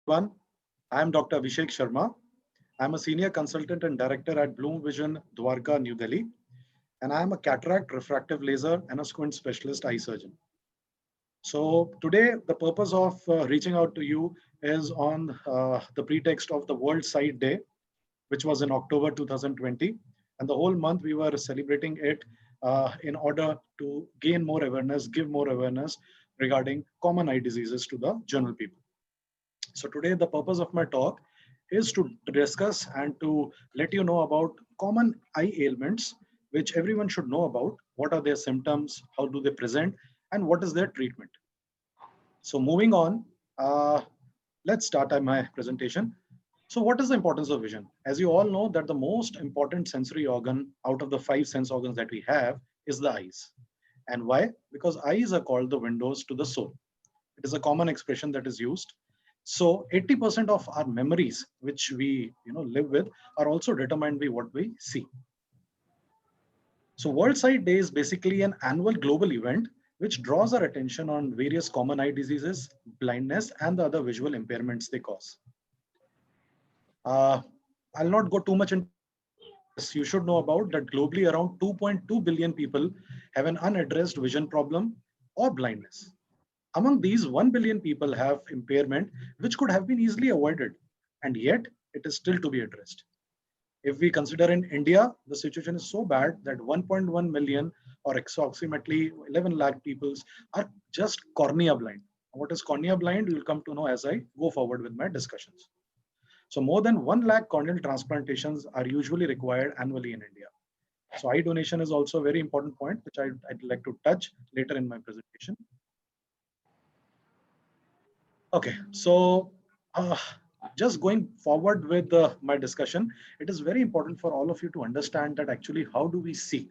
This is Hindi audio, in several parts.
everyone. I am Dr. Abhishek Sharma. I am a senior consultant and director at Bloom Vision, Dwarka, New Delhi, and I am a cataract, refractive laser, and a squint specialist eye surgeon. So today, the purpose of reaching out to you is on the pretext of the World Sight Day, which was in October 2020, and the whole month we were celebrating it in order to gain more awareness, give more awareness regarding common eye diseases to the general people. So today the purpose of my talk is to discuss and to let you know about common eye ailments which everyone should know about. What are their symptoms? How do they present? And what is their treatment? So moving on, let's start my presentation. So what is the importance of vision? As you all know that the most important sensory organ out of the five sense organs that we have is the eyes. And why? Because eyes are called the windows to the soul. It is a common expression that is used. So 80% of our memories, which we live with, are also determined by what we see. So World Sight Day is basically an annual global event which draws our attention on various common eye diseases, blindness, and the other visual impairments they cause. Uh, I'll not go too much into this. You should know about that globally around 2.2 billion people have an unaddressed vision problem or blindness. Among these, 1 billion people have impairment which could have been easily avoided, and yet it is still to be addressed. If we consider in India, the situation is so bad that 1.1 million or approximately 11 lakh people are just cornea blind. What is cornea blind? You'll come to know as I go forward with my discussions. So more than 1 lakh corneal transplantations are usually required annually in India. So eye donation is also a very important point, which I'd like to touch later in my presentation. Okay, so just going forward with my discussion, it is very important for all of you to understand that actually how do we see?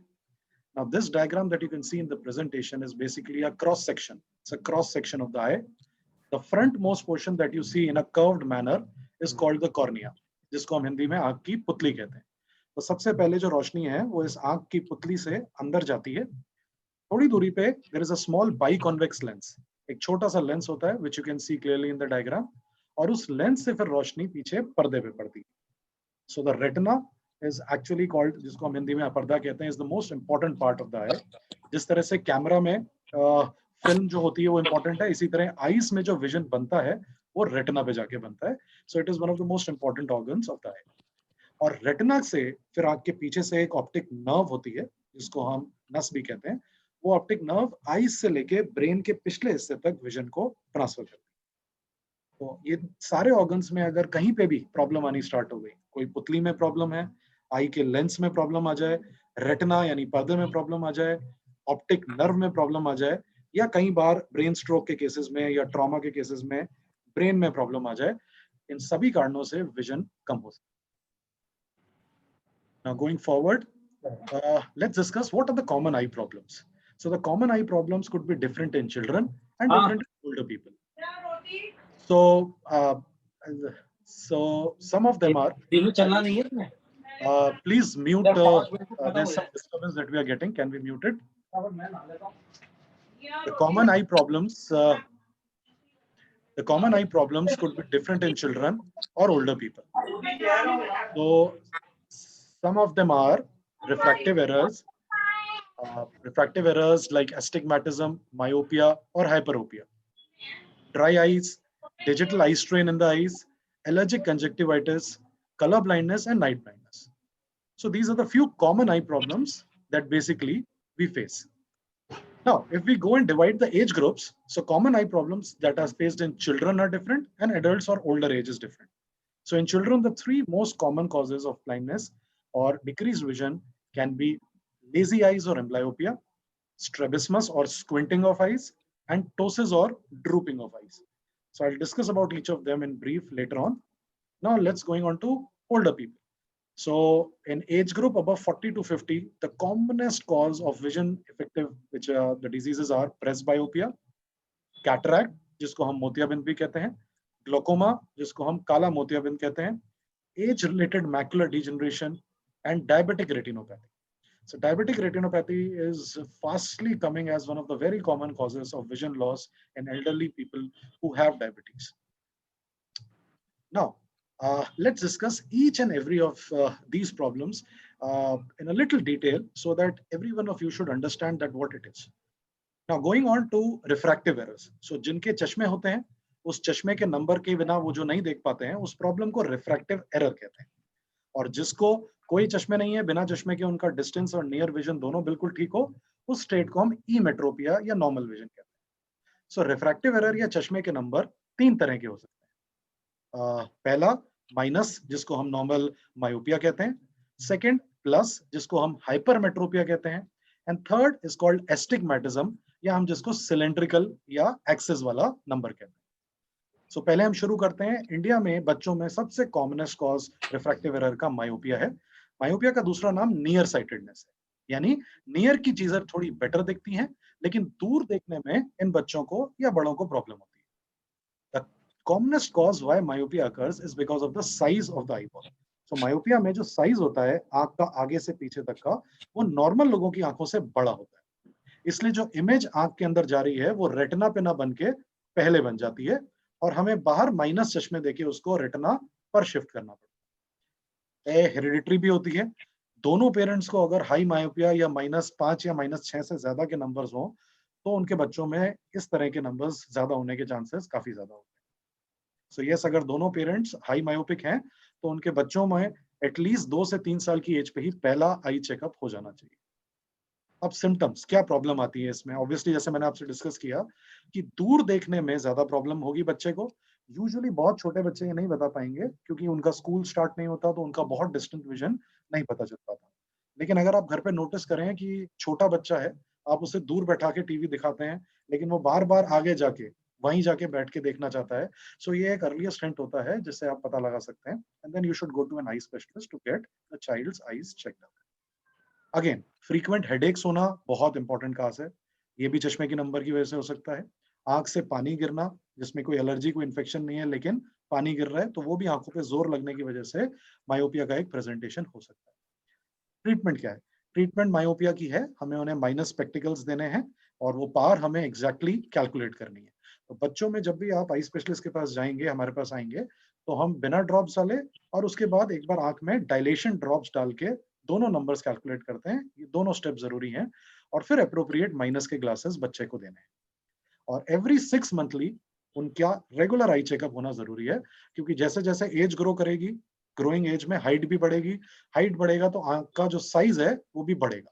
Now, this diagram that you can see in the presentation is basically a cross section. It's a cross section of the eye. The frontmost portion that you see in a curved manner is called the cornea, जिसको हम हिंदी में आँख की पुतली कहते हैं. तो सबसे पहले जो रोशनी है वो इस आँख की पुतली से अंदर जाती है. थोड़ी दूरी पे there is a small biconvex lens. एक छोटा सा लेंस होता है which you can see clearly in the diagram. और उस लेंस से फिर रोशनी पीछे पर्दे पे पड़ती है. So the retina is actually called, जिसको हम हिंदी में पर्दा कहते हैं, is the most important part of the eye. जिस तरह से कैमरा में फिल्म जो होती है वो important है, इसी तरह आईज में जो विजन बनता है वो रेटिना पे जाके बनता है. So it is one of the most important organs of the eye. और रेटिना से फिर आँख के पीछे से एक ऑप्टिक नर्व होती है जिसको हम नस भी कहते हैं. वो ऑप्टिक नर्व आईज से लेके ब्रेन के पिछले हिस्से तक विजन को ट्रांसफर करती है. तो ये सारे ऑर्गन्स में अगर कहीं पे भी प्रॉब्लम आनी स्टार्ट हो गई, कोई पुतली में प्रॉब्लम है, आई के लेंस में प्रॉब्लम आ जाए, रेटिना यानी पर्दे में प्रॉब्लम आ जाए, ऑप्टिक नर्व में प्रॉब्लम आ जाए, या कई बार ब्रेन स्ट्रोक के केसेस में या ट्रॉमा के केसेस में ब्रेन में प्रॉब्लम आ जाए, इन सभी कारणों से विजन कम हो सकता है. Now going forward, let's discuss what are the common eye problems. So the common eye problems could be different in children and different in older people. So, some of them are. Please mute. There's some disturbance that we are getting. Can we mute it? The common eye problems. The common eye problems could be different in children or older people. So, some of them are refractive errors. Refractive errors like astigmatism, myopia, or hyperopia. Dry eyes, digital eye strain in the eyes, allergic conjunctivitis, color blindness, and night blindness. So these are the few common eye problems that basically we face. Now, if we go and divide the age groups, so common eye problems that are faced in children are different and adults or older age is different. So in children, the three most common causes of blindness or decreased vision can be lazy eyes or amblyopia, strabismus or squinting of eyes, and ptosis or drooping of eyes. So I'll discuss about each of them in brief later on. Now let's going on to older people. So in age group above 40 to 50, the commonest cause of vision effective, which the diseases are presbyopia, cataract, जिसको हम मोतियाबिंद भी कहते हैं, glaucoma, जिसको हम काला मोतियाबिंद कहते हैं, age-related macular degeneration, and diabetic retinopathy. So diabetic retinopathy is fastly coming as one of the very common causes of vision loss in elderly people who have diabetes. Now, let's discuss each and every of these problems in a little detail so that every one of you should understand that what it is. Now, going on to refractive errors. So, जिनके चश्मे होते हैं, उस चश्मे के नंबर के बिना वो जो नहीं देख पाते हैं, उस प्रॉब्लम को रिफ्रैक्टिव एरर कहते हैं। और जिसको कोई चश्मे नहीं है, बिना चश्मे के उनका डिस्टेंस और नियर विजन दोनों बिल्कुल ठीक हो, उस स्टेट को हम ई मेट्रोपिया या नॉर्मल विजन कहते हैं। सो रिफ्रैक्टिव एरर या चश्मे के नंबर तीन तरह के हो सकते हैं। पहला माइनस, जिसको हम नॉर्मल मायोपिया कहते हैं। सेकंड प्लस, जिसको हम हाइपरमेट्रोपिया कहते हैं। And third is called astigmatism, या हम जिसको सिलेंड्रिकल या एक्सिस वाला नंबर कहते हैं। सो पहले हम शुरू करते हैं। इंडिया में बच्चों में सबसे कॉमनेस्ट कॉज रिफ्रैक्टिव एरर का मायोपिया है। मायोपिया का दूसरा नाम नियर साइटेडनेस है, यानी नियर की चीजें थोड़ी बेटर दिखती हैं, लेकिन दूर देखने में इन बच्चों को या बड़ों को प्रॉब्लम होती है। The commonest cause why myopia occurs is because of the size of the eyeball. So myopia में जो साइज होता है आंख का आगे से पीछे तक का, वो नॉर्मल लोगों की आंखों से बड़ा होता है। इसलिए जो इमेज आंख के अंदर जा रही है वो रेटिना पे ना बन के पहले बन जाती है, और हमें बाहर माइनस चश्मे देके उसको रेटिना पर शिफ्ट करना पड़ता है। हेरिडिटरी भी होती है। दोनों पेरेंट्स को अगर हाई मायोपिया या -5 या -6 से ज्यादा के नंबर्स हो, तो उनके बच्चों में इस तरह के नंबर्स ज्यादा होने के चांसेस काफी ज्यादा होते हैं। सो यस, अगर दोनों पेरेंट्स हाई मायोपिक हैं, तो उनके बच्चों में एटलीस्ट 2 से 3 साल की एज पे ही पहला आई चेकअप हो जाना चाहिए। अब सिम्टम्स, क्या प्रॉब्लम आती है इसमें? ऑब्वियसली जैसे मैंने आपसे डिस्कस किया कि दूर देखने में ज्यादा प्रॉब्लम होगी बच्चे को। यूजुअली बहुत छोटे बच्चे ये नहीं बता पाएंगे, क्योंकि उनका स्कूल स्टार्ट नहीं होता, तो उनका बहुत डिस्टेंट विजन नहीं पता चल पाता। लेकिन अगर आप घर पे नोटिस करें कि छोटा बच्चा है, आप उसे दूर बैठा के टीवी दिखाते हैं, लेकिन वो बार बार आगे जाके वहीं जाके बैठ के देखना चाहता है, सो ये एक अर्लीस्ट हिंट होता है जिससे आप पता लगा सकते हैं। And then you should go to an eye specialist to get the child's eyes checked. Again, frequent headaches होना बहुत इंपॉर्टेंट काज है। ये भी चश्मे के नंबर की वजह से हो सकता है। आंख से पानी गिरना, जिसमें कोई एलर्जी कोई इन्फेक्शन नहीं है, लेकिन पानी गिर रहा है, तो वो भी आंखों पे जोर लगने की वजह से मायोपिया का एक प्रेजेंटेशन हो सकता है। ट्रीटमेंट क्या है? ट्रीटमेंट मायोपिया की है, हमें उन्हें माइनस स्पेक्टिकल्स देने हैं, और वो पावर हमें एग्जैक्टली कैलकुलेट करनी है। तो बच्चों में जब भी आप आई स्पेशलिस्ट के पास जाएंगे, हमारे पास आएंगे, तो हम बिना ड्रॉप्स डाले और उसके बाद एक बार आंख में डायलेशन ड्रॉप्स डाल के दोनों नंबर्स कैलकुलेट करते हैं। ये दोनों स्टेप जरूरी हैं, और फिर अप्रोप्रिएट माइनस के ग्लासेस बच्चे को देने हैं। और एवरी 6 मंथली उनका रेगुलर आई चेकअप होना जरूरी है, क्योंकि जैसे जैसे एज ग्रो करेगी, ग्रोइंग एज में हाइट भी बढ़ेगी। हाइट बढ़ेगा तो आंख का जो साइज है वो भी बढ़ेगा,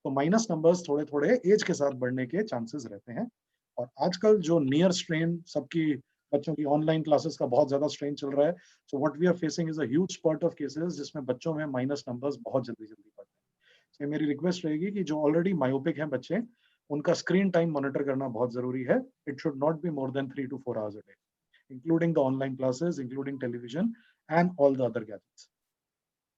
तो माइनस नंबर्स थोड़े थोड़े एज के साथ बढ़ने के चांसेस रहते हैं। और आजकल जो नियर स्ट्रेन सबकी बच्चों की ऑनलाइन क्लासेस का बहुत ज्यादा स्ट्रेन चल रहा है, so what we are facing is a huge spurt of cases जिसमें बच्चों में माइनस नंबर्स बहुत जल्दी जल्दी बढ़ते हैं। so, मेरी रिक्वेस्ट रहेगी कि जो ऑलरेडी मायोपिक हैं बच्चे, उनका स्क्रीन टाइम मॉनिटर करना बहुत जरूरी है। It should not be more than 3 to 4 hours a day, including the online classes, including television and all the other gadgets.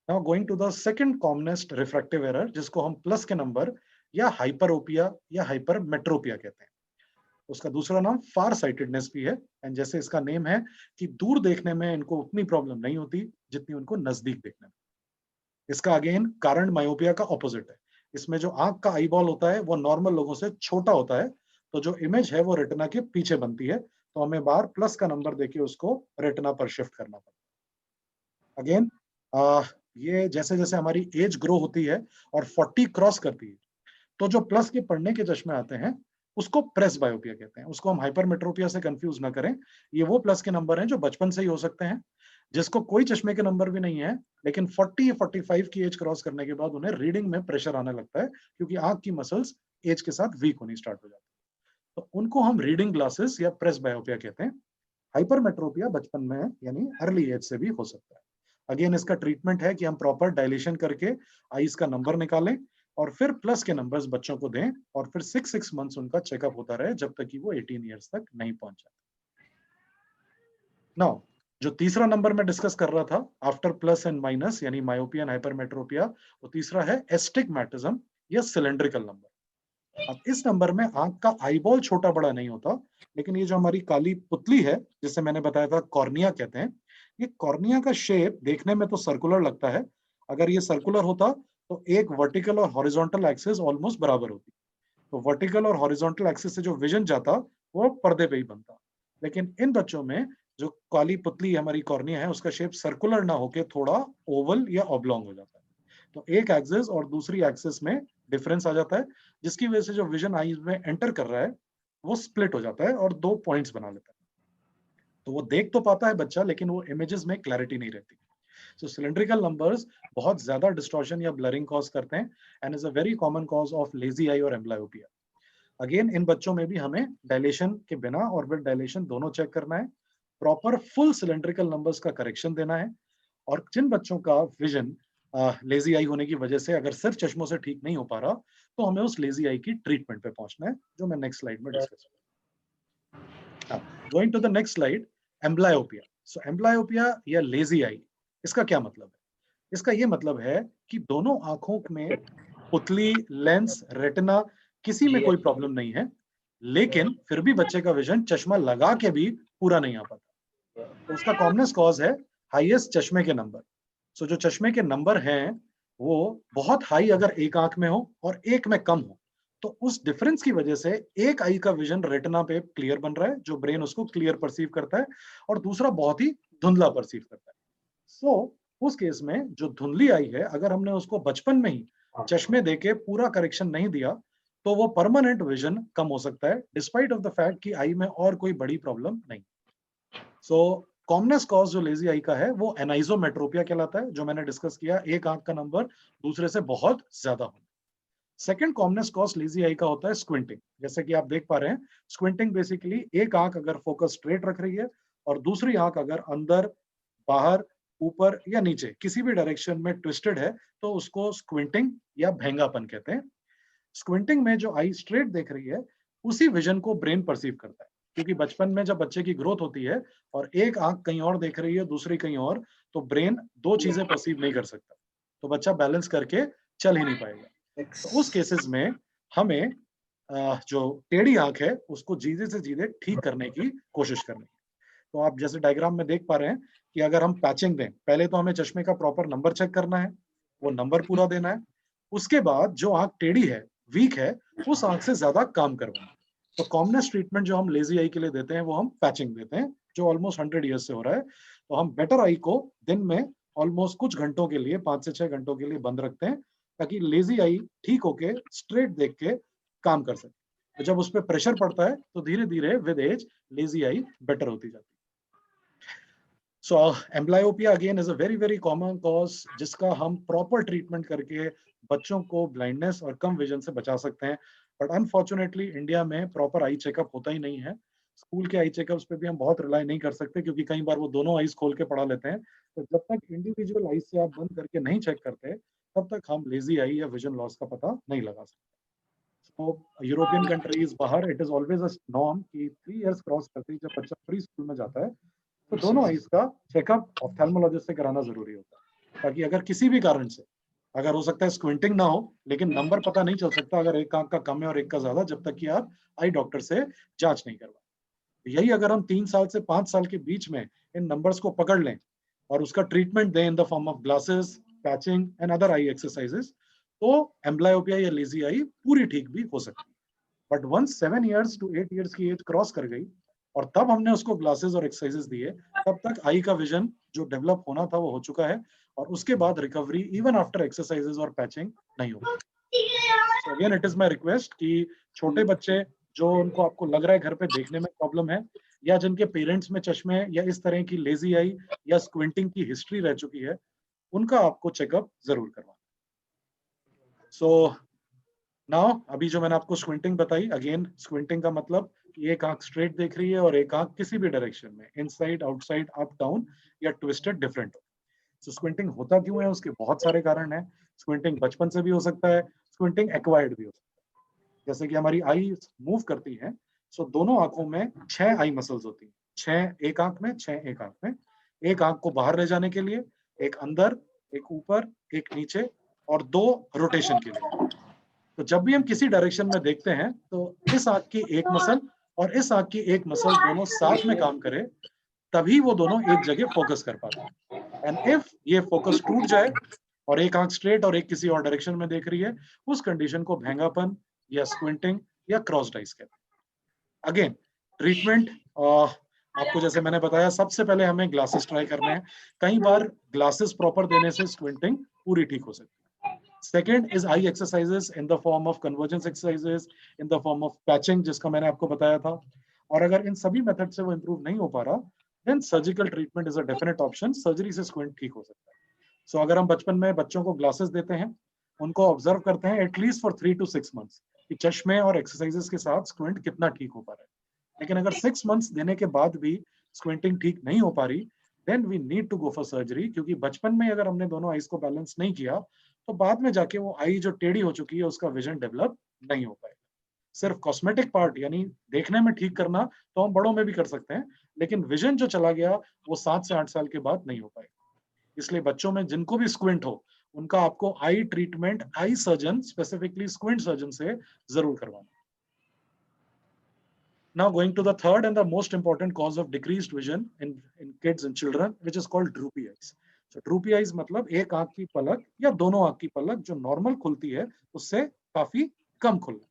Now going to the second commonest refractive error, जिसको हम प्लस के नंबर या हाइपरोपिया या हाइपरमेट्रोपिया कहते हैं। उसका दूसरा नाम फार साइटेडनेस भी है। एंड जैसे इसका नेम है कि दूर देखने में इनको उतनी प्रॉब्लम नहीं होती जितनी उनको नजदीक देखने में। इसका अगेन कारण मायोपिया का ऑपोजिट है। इसमें जो आंख का आईबॉल होता है वो नॉर्मल लोगों से छोटा होता है, तो जो इमेज है वो रेटिना के पीछे बनती है, तो हमें बाहर प्लस का नंबर देके उसको रेटिना पर शिफ्ट करना पड़ता है। अगेन, ये जैसे जैसे हमारी एज ग्रो होती है और 40 क्रॉस करती है, तो जो प्लस के पढ़ने के चश्मे आते हैं उसको प्रेस बायोपिया कहते हैं। उसको हम हाइपरमेट्रोपिया से कंफ्यूज ना करें। ये वो प्लस के नंबर हैं जो बचपन से ही हो सकते हैं, जिसको कोई चश्मे के नंबर भी नहीं है, लेकिन 40 या 45 की एज क्रॉस करने के बाद उन्हें रीडिंग में प्रेशर आने लगता है, क्योंकि आंख की मसल्स एज के साथ वीक होनी स्टार्ट हो जाती है। तो उनको हम रीडिंग ग्लासेस या प्रेस बायोपिया कहते हैं। हाइपरमेट्रोपिया बचपन में यानी अर्ली एज से भी हो सकता है। अगेन, इसका ट्रीटमेंट है कि हम प्रॉपर डायलेशन करके आईज का नंबर निकालें, और फिर प्लस के नंबर्स बच्चों को दें, और फिर 6 मंथ्स उनका चेकअप होता रहे जब तक कि वो 18 ईयर्स तक नहीं पहुंच जाते। नाउ, जो तीसरा नंबर मैं डिस्कस कर रहा था आफ्टर प्लस एंड माइनस यानी मायोपिया एंड हाइपरमेट्रोपिया, वो तीसरा है एस्टिग्मैटिज्म या सिलेंड्रिकल नंबर। अब इस नंबर में आंख का आईबॉल छोटा बड़ा नहीं होता, लेकिन ये जो हमारी काली पुतली है जिसे मैंने बताया था कॉर्निया कहते हैं, ये कॉर्निया का शेप देखने में तो सर्कुलर लगता है। अगर ये सर्कुलर होता तो एक वर्टिकल और हॉरिजॉन्टल एक्सिस ऑलमोस्ट बराबर होती। तो वर्टिकल और हॉरिजॉन्टल एक्सिस से जो विजन जाता वो पर्दे पे ही बनता। लेकिन इन बच्चों में जो काली पुतली हमारी कॉर्निया है उसका शेप सर्कुलर ना होके थोड़ा ओवल या ऑब्लॉन्ग हो जाता है। तो एक एक्सिस और दूसरी एक्सिस में डिफरेंस आ जाता है, जिसकी वजह से जो विजन आईज में एंटर कर रहा है वो स्प्लिट हो जाता है और दो पॉइंट्स बना लेता है। तो वो देख तो पाता है बच्चा, लेकिन वो इमेजेस में क्लैरिटी नहीं रहती। सो सिलिंड्रिकल नंबर्स बहुत ज्यादा डिस्टॉर्शन या ब्लरिंग कॉज करते हैं and is a very common cause of lazy eye और एम्ब्लायोपिया। अगेन इन बच्चों में भी हमें डायलेशन के बिना और विद डायलेशन दोनों चेक करना है, प्रॉपर फुल सिलिंड्रिकल नंबर्स का करेक्शन देना है। और जिन बच्चों का विजन लेजी आई होने की वजह से अगर सिर्फ चश्मों से ठीक नहीं हो पा रहा, तो हमें उस लेजी आई की ट्रीटमेंट पे पहुंचना है, जो मैं नेक्स्ट स्लाइड में डिस्कस करूंगा। Going to the next slide, amblyopia. So amblyopia या लेजी आई, इसका क्या मतलब है? इसका ये मतलब है कि दोनों आंखों में पुतली, लेंस, रेटिना किसी में कोई प्रॉब्लम नहीं है, लेकिन फिर भी बच्चे का विजन चश्मा लगा के भी पूरा नहीं आ पाता। तो उसका कॉमनेस्ट कॉज है हाईएस्ट चश्मे के नंबर। सो जो चश्मे के नंबर हैं वो बहुत हाई अगर एक आंख में हो और एक में कम हो, तो उस डिफरेंस की वजह से एक आई का विजन रेटिना पे क्लियर बन रहा है, जो ब्रेन उसको क्लियर परसीव करता है, और दूसरा बहुत ही धुंधला परसीव करता है। सो उस केस में जो धुंधली आई है, अगर हमने उसको बचपन में ही चश्मे देके पूरा करेक्शन नहीं दिया, तो वो परमानेंट विजन कम हो सकता है, डिस्पाइट ऑफ द फैक्ट कि आई में और कोई बड़ी प्रॉब्लम नहीं। सो कॉमनेस्ट कॉज जो लेजी आई का है वो एनाइजोमेट्रोपिया कहलाता है, जो मैंने डिस्कस किया, एक आंख का नंबर दूसरे से बहुत ज्यादा होना। Second commonest cause lazy I का होता है स्क्विंटिंग। जैसे कि आप देख पा रहे हैं, स्क्विंटिंग बेसिकली एक आंख अगर फोकस स्ट्रेट रख रही है और दूसरी आंख अगर अंदर, बाहर, ऊपर या नीचे किसी भी डायरेक्शन में ट्विस्टेड है, तो उसको स्क्विंटिंग या भेंगापन कहते हैं। स्क्विंटिंग में जो आई स्ट्रेट देख रही है, उसी विजन को ब्रेन परसीव करता है, क्योंकि बचपन में जब बच्चे की ग्रोथ होती है और एक आंख कहीं और देख रही है, दूसरी कहीं और, तो ब्रेन दो चीजें परसीव नहीं कर सकता, तो बच्चा बैलेंस करके चल ही नहीं पाएगा। तो उस केसेस में हमें जो टेढ़ी आंख है उसको जीधे से जीधे ठीक करने की कोशिश करनी है। तो आप जैसे डायग्राम में देख पा रहे हैं कि अगर हम पैचिंग दें, पहले तो हमें चश्मे का प्रॉपर नंबर चेक करना है, वो नंबर पूरा देना है। उसके बाद जो आंख टेढ़ी है, वीक है, उस आंख से ज्यादा काम करवाना है। तो कॉमनेस्ट ट्रीटमेंट जो हम लेजी आई के लिए देते हैं वो हम पैचिंग देते हैं, जो ऑलमोस्ट 100 ईयर्स से हो रहा है। तो हम बेटर आई को दिन में ऑलमोस्ट कुछ घंटों के लिए, 5 से 6 घंटों के लिए बंद रखते हैं, ताकि लेजी आई ठीक होके स्ट्रेट देख के काम कर सके। तो जब उस पर प्रेशर पड़ता है तो धीरे धीरे with age lazy eye better होती जाती है। So amblyopia again is a very very common cause, जिसका हम प्रॉपर ट्रीटमेंट करके बच्चों को ब्लाइंडनेस और कम विजन से बचा सकते हैं। बट अनफॉर्चुनेटली इंडिया में प्रॉपर आई चेकअप होता ही नहीं है। स्कूल के आई चेकअप्स पे भी हम बहुत रिलाई नहीं कर सकते, क्योंकि कई बार वो दोनों आईज खोल के पढ़ा लेते हैं। तो जब तक इंडिविजुअल आईज से आप बंद करके नहीं चेक करते, तब तक हम लेजी आई या विजन लॉस का पता नहीं लगा सकते। तो यूरोपियन कंट्रीज, बाहर it is always a norm कि 3 इयर्स क्रॉस करते ही जब बच्चा प्री स्कूल में जाता है, तो दोनों आईज का चेकअप ऑप्थेल्मोलॉजिस्ट से कराना जरूरी होता है, ताकि अगर किसी भी कारण से, अगर हो सकता है स्क्विंटिंग ना हो, लेकिन नंबर पता नहीं चल सकता अगर एक आंख का कम है और एक का ज्यादा, जब तक कि आप आई डॉक्टर से जांच नहीं करवाए। यही अगर हम 3 साल से 5 साल के बीच में इन नंबर्स को पकड़ लें और उसका ट्रीटमेंट दें in the form of glasses, patching and other eye exercises, तो एम्ब्लायोपिया या लेजी आई पूरी ठीक भी हो सकती है। But once 7 years to 8 years की एज क्रॉस कर गई और तब हमने उसको ग्लासेस और एक्सरसाइजेस दिए, तब तक आई का विजन जो डेवलप होना था वो हो चुका है, और उसके बाद रिकवरी इवन आफ्टर एक्सरसाइजेस और पैचिंग नहीं होगी। So again it is my request कि छोटे बच्चे जो उनको आपको लग रहा है घर पे देखने में प्रॉब्लम है, या जिनके पेरेंट्स में चश्मे या इस तरह की लेजी आई या स्क्विंटिंग की हिस्ट्री रह चुकी है, उनका आपको चेकअप जरूर करवाना। सो नाउ अभी जो मैंने आपको स्क्विंटिंग बताई, अगेन स्क्विंटिंग का मतलब कि एक आंख स्ट्रेट देख रही है और एक आंख किसी भी डायरेक्शन में, इनसाइड, आउटसाइड, अप, डाउन या ट्विस्टेड, डिफरेंट। सो स्क्विंटिंग होता क्यों है, उसके बहुत सारे कारण हैं। स्क्विंटिंग बचपन से भी हो सकता है, स्क्विंटिंग एक्वायर्ड भी हो सकता है। जैसे कि हमारी आई मूव करती है, सो दोनों आंखों में 6 आई मसल्स होती हैं, 6 एक आंख में, 6 एक आंख में। एक आंख को बाहर ले जाने के लिए, एक अंदर, एक ऊपर, एक नीचे, और 2 रोटेशन के लिए। तो जब भी हम किसी डायरेक्शन में देखते हैं, तो इस आंख की एक मसल और इस आंख की एक मसल दोनों साथ में काम करें, तभी वो दोनों एक जगह फोकस कर पाते हैं। एंड इफ ये फोकस टूट जाए और एक आंख स्ट्रेट और एक किसी और डायरेक्शन में देख रही है, उस कंडीशन को भेंगापन या स्क्विंटिंग या क्रॉस्ड आइज कहते हैं। अगेन ट्रीटमेंट आपको जैसे मैंने बताया सबसे पहले हमें ग्लासेस ट्राई करने हैं। कई बार ग्लासेस प्रॉपर देने से स्क्विंटिंग पूरी ठीक हो सकती है। Second is eye exercises in the form of convergence exercises, in the form of patching, जिसका मैंने आपको बताया था। और अगर इन सभी मेथड से वो इंप्रूव नहीं हो पा रहा, then surgical treatment is a definite option. Surgery से स्क्विंट ठीक हो सकता है। सो अगर हम बचपन में बच्चों को ग्लासेस देते हैं, उनको ऑब्जर्व करते हैं एटलीस्ट फॉर 3 to 6 months कि चश्मे और एक्सरसाइजेस के साथ स्क्विंट कितना ठीक हो पा रहा है। लेकिन अगर 6 months देने के बाद भी स्क्विंटिंग ठीक नहीं हो पा रही, then we need to go for surgery, क्योंकि बचपन में अगर हमने दोनों आईज को बैलेंस नहीं किया तो बाद में जाके वो आई जो टेढ़ी हो चुकी है उसका विजन डेवलप नहीं हो पाएगा। सिर्फ कॉस्मेटिक पार्ट यानी देखने में ठीक करना तो हम बड़ों में भी कर सकते हैं, लेकिन विजन जो चला गया वो 7 से 8 साल के बाद नहीं हो पाएगा। इसलिए बच्चों में जिनको भी स्क्विंट हो, उनका आपको eye treatment eye surgeon, specifically squint surgeon से जरूर करवाना। Now going to the third and the most important cause of decreased vision in kids and children, which is called droopy eyes. So droopy eyes मतलब एक आंख की पलक या दोनों आंख की पलक जो नॉर्मल खुलती है उससे काफी कम खुलना।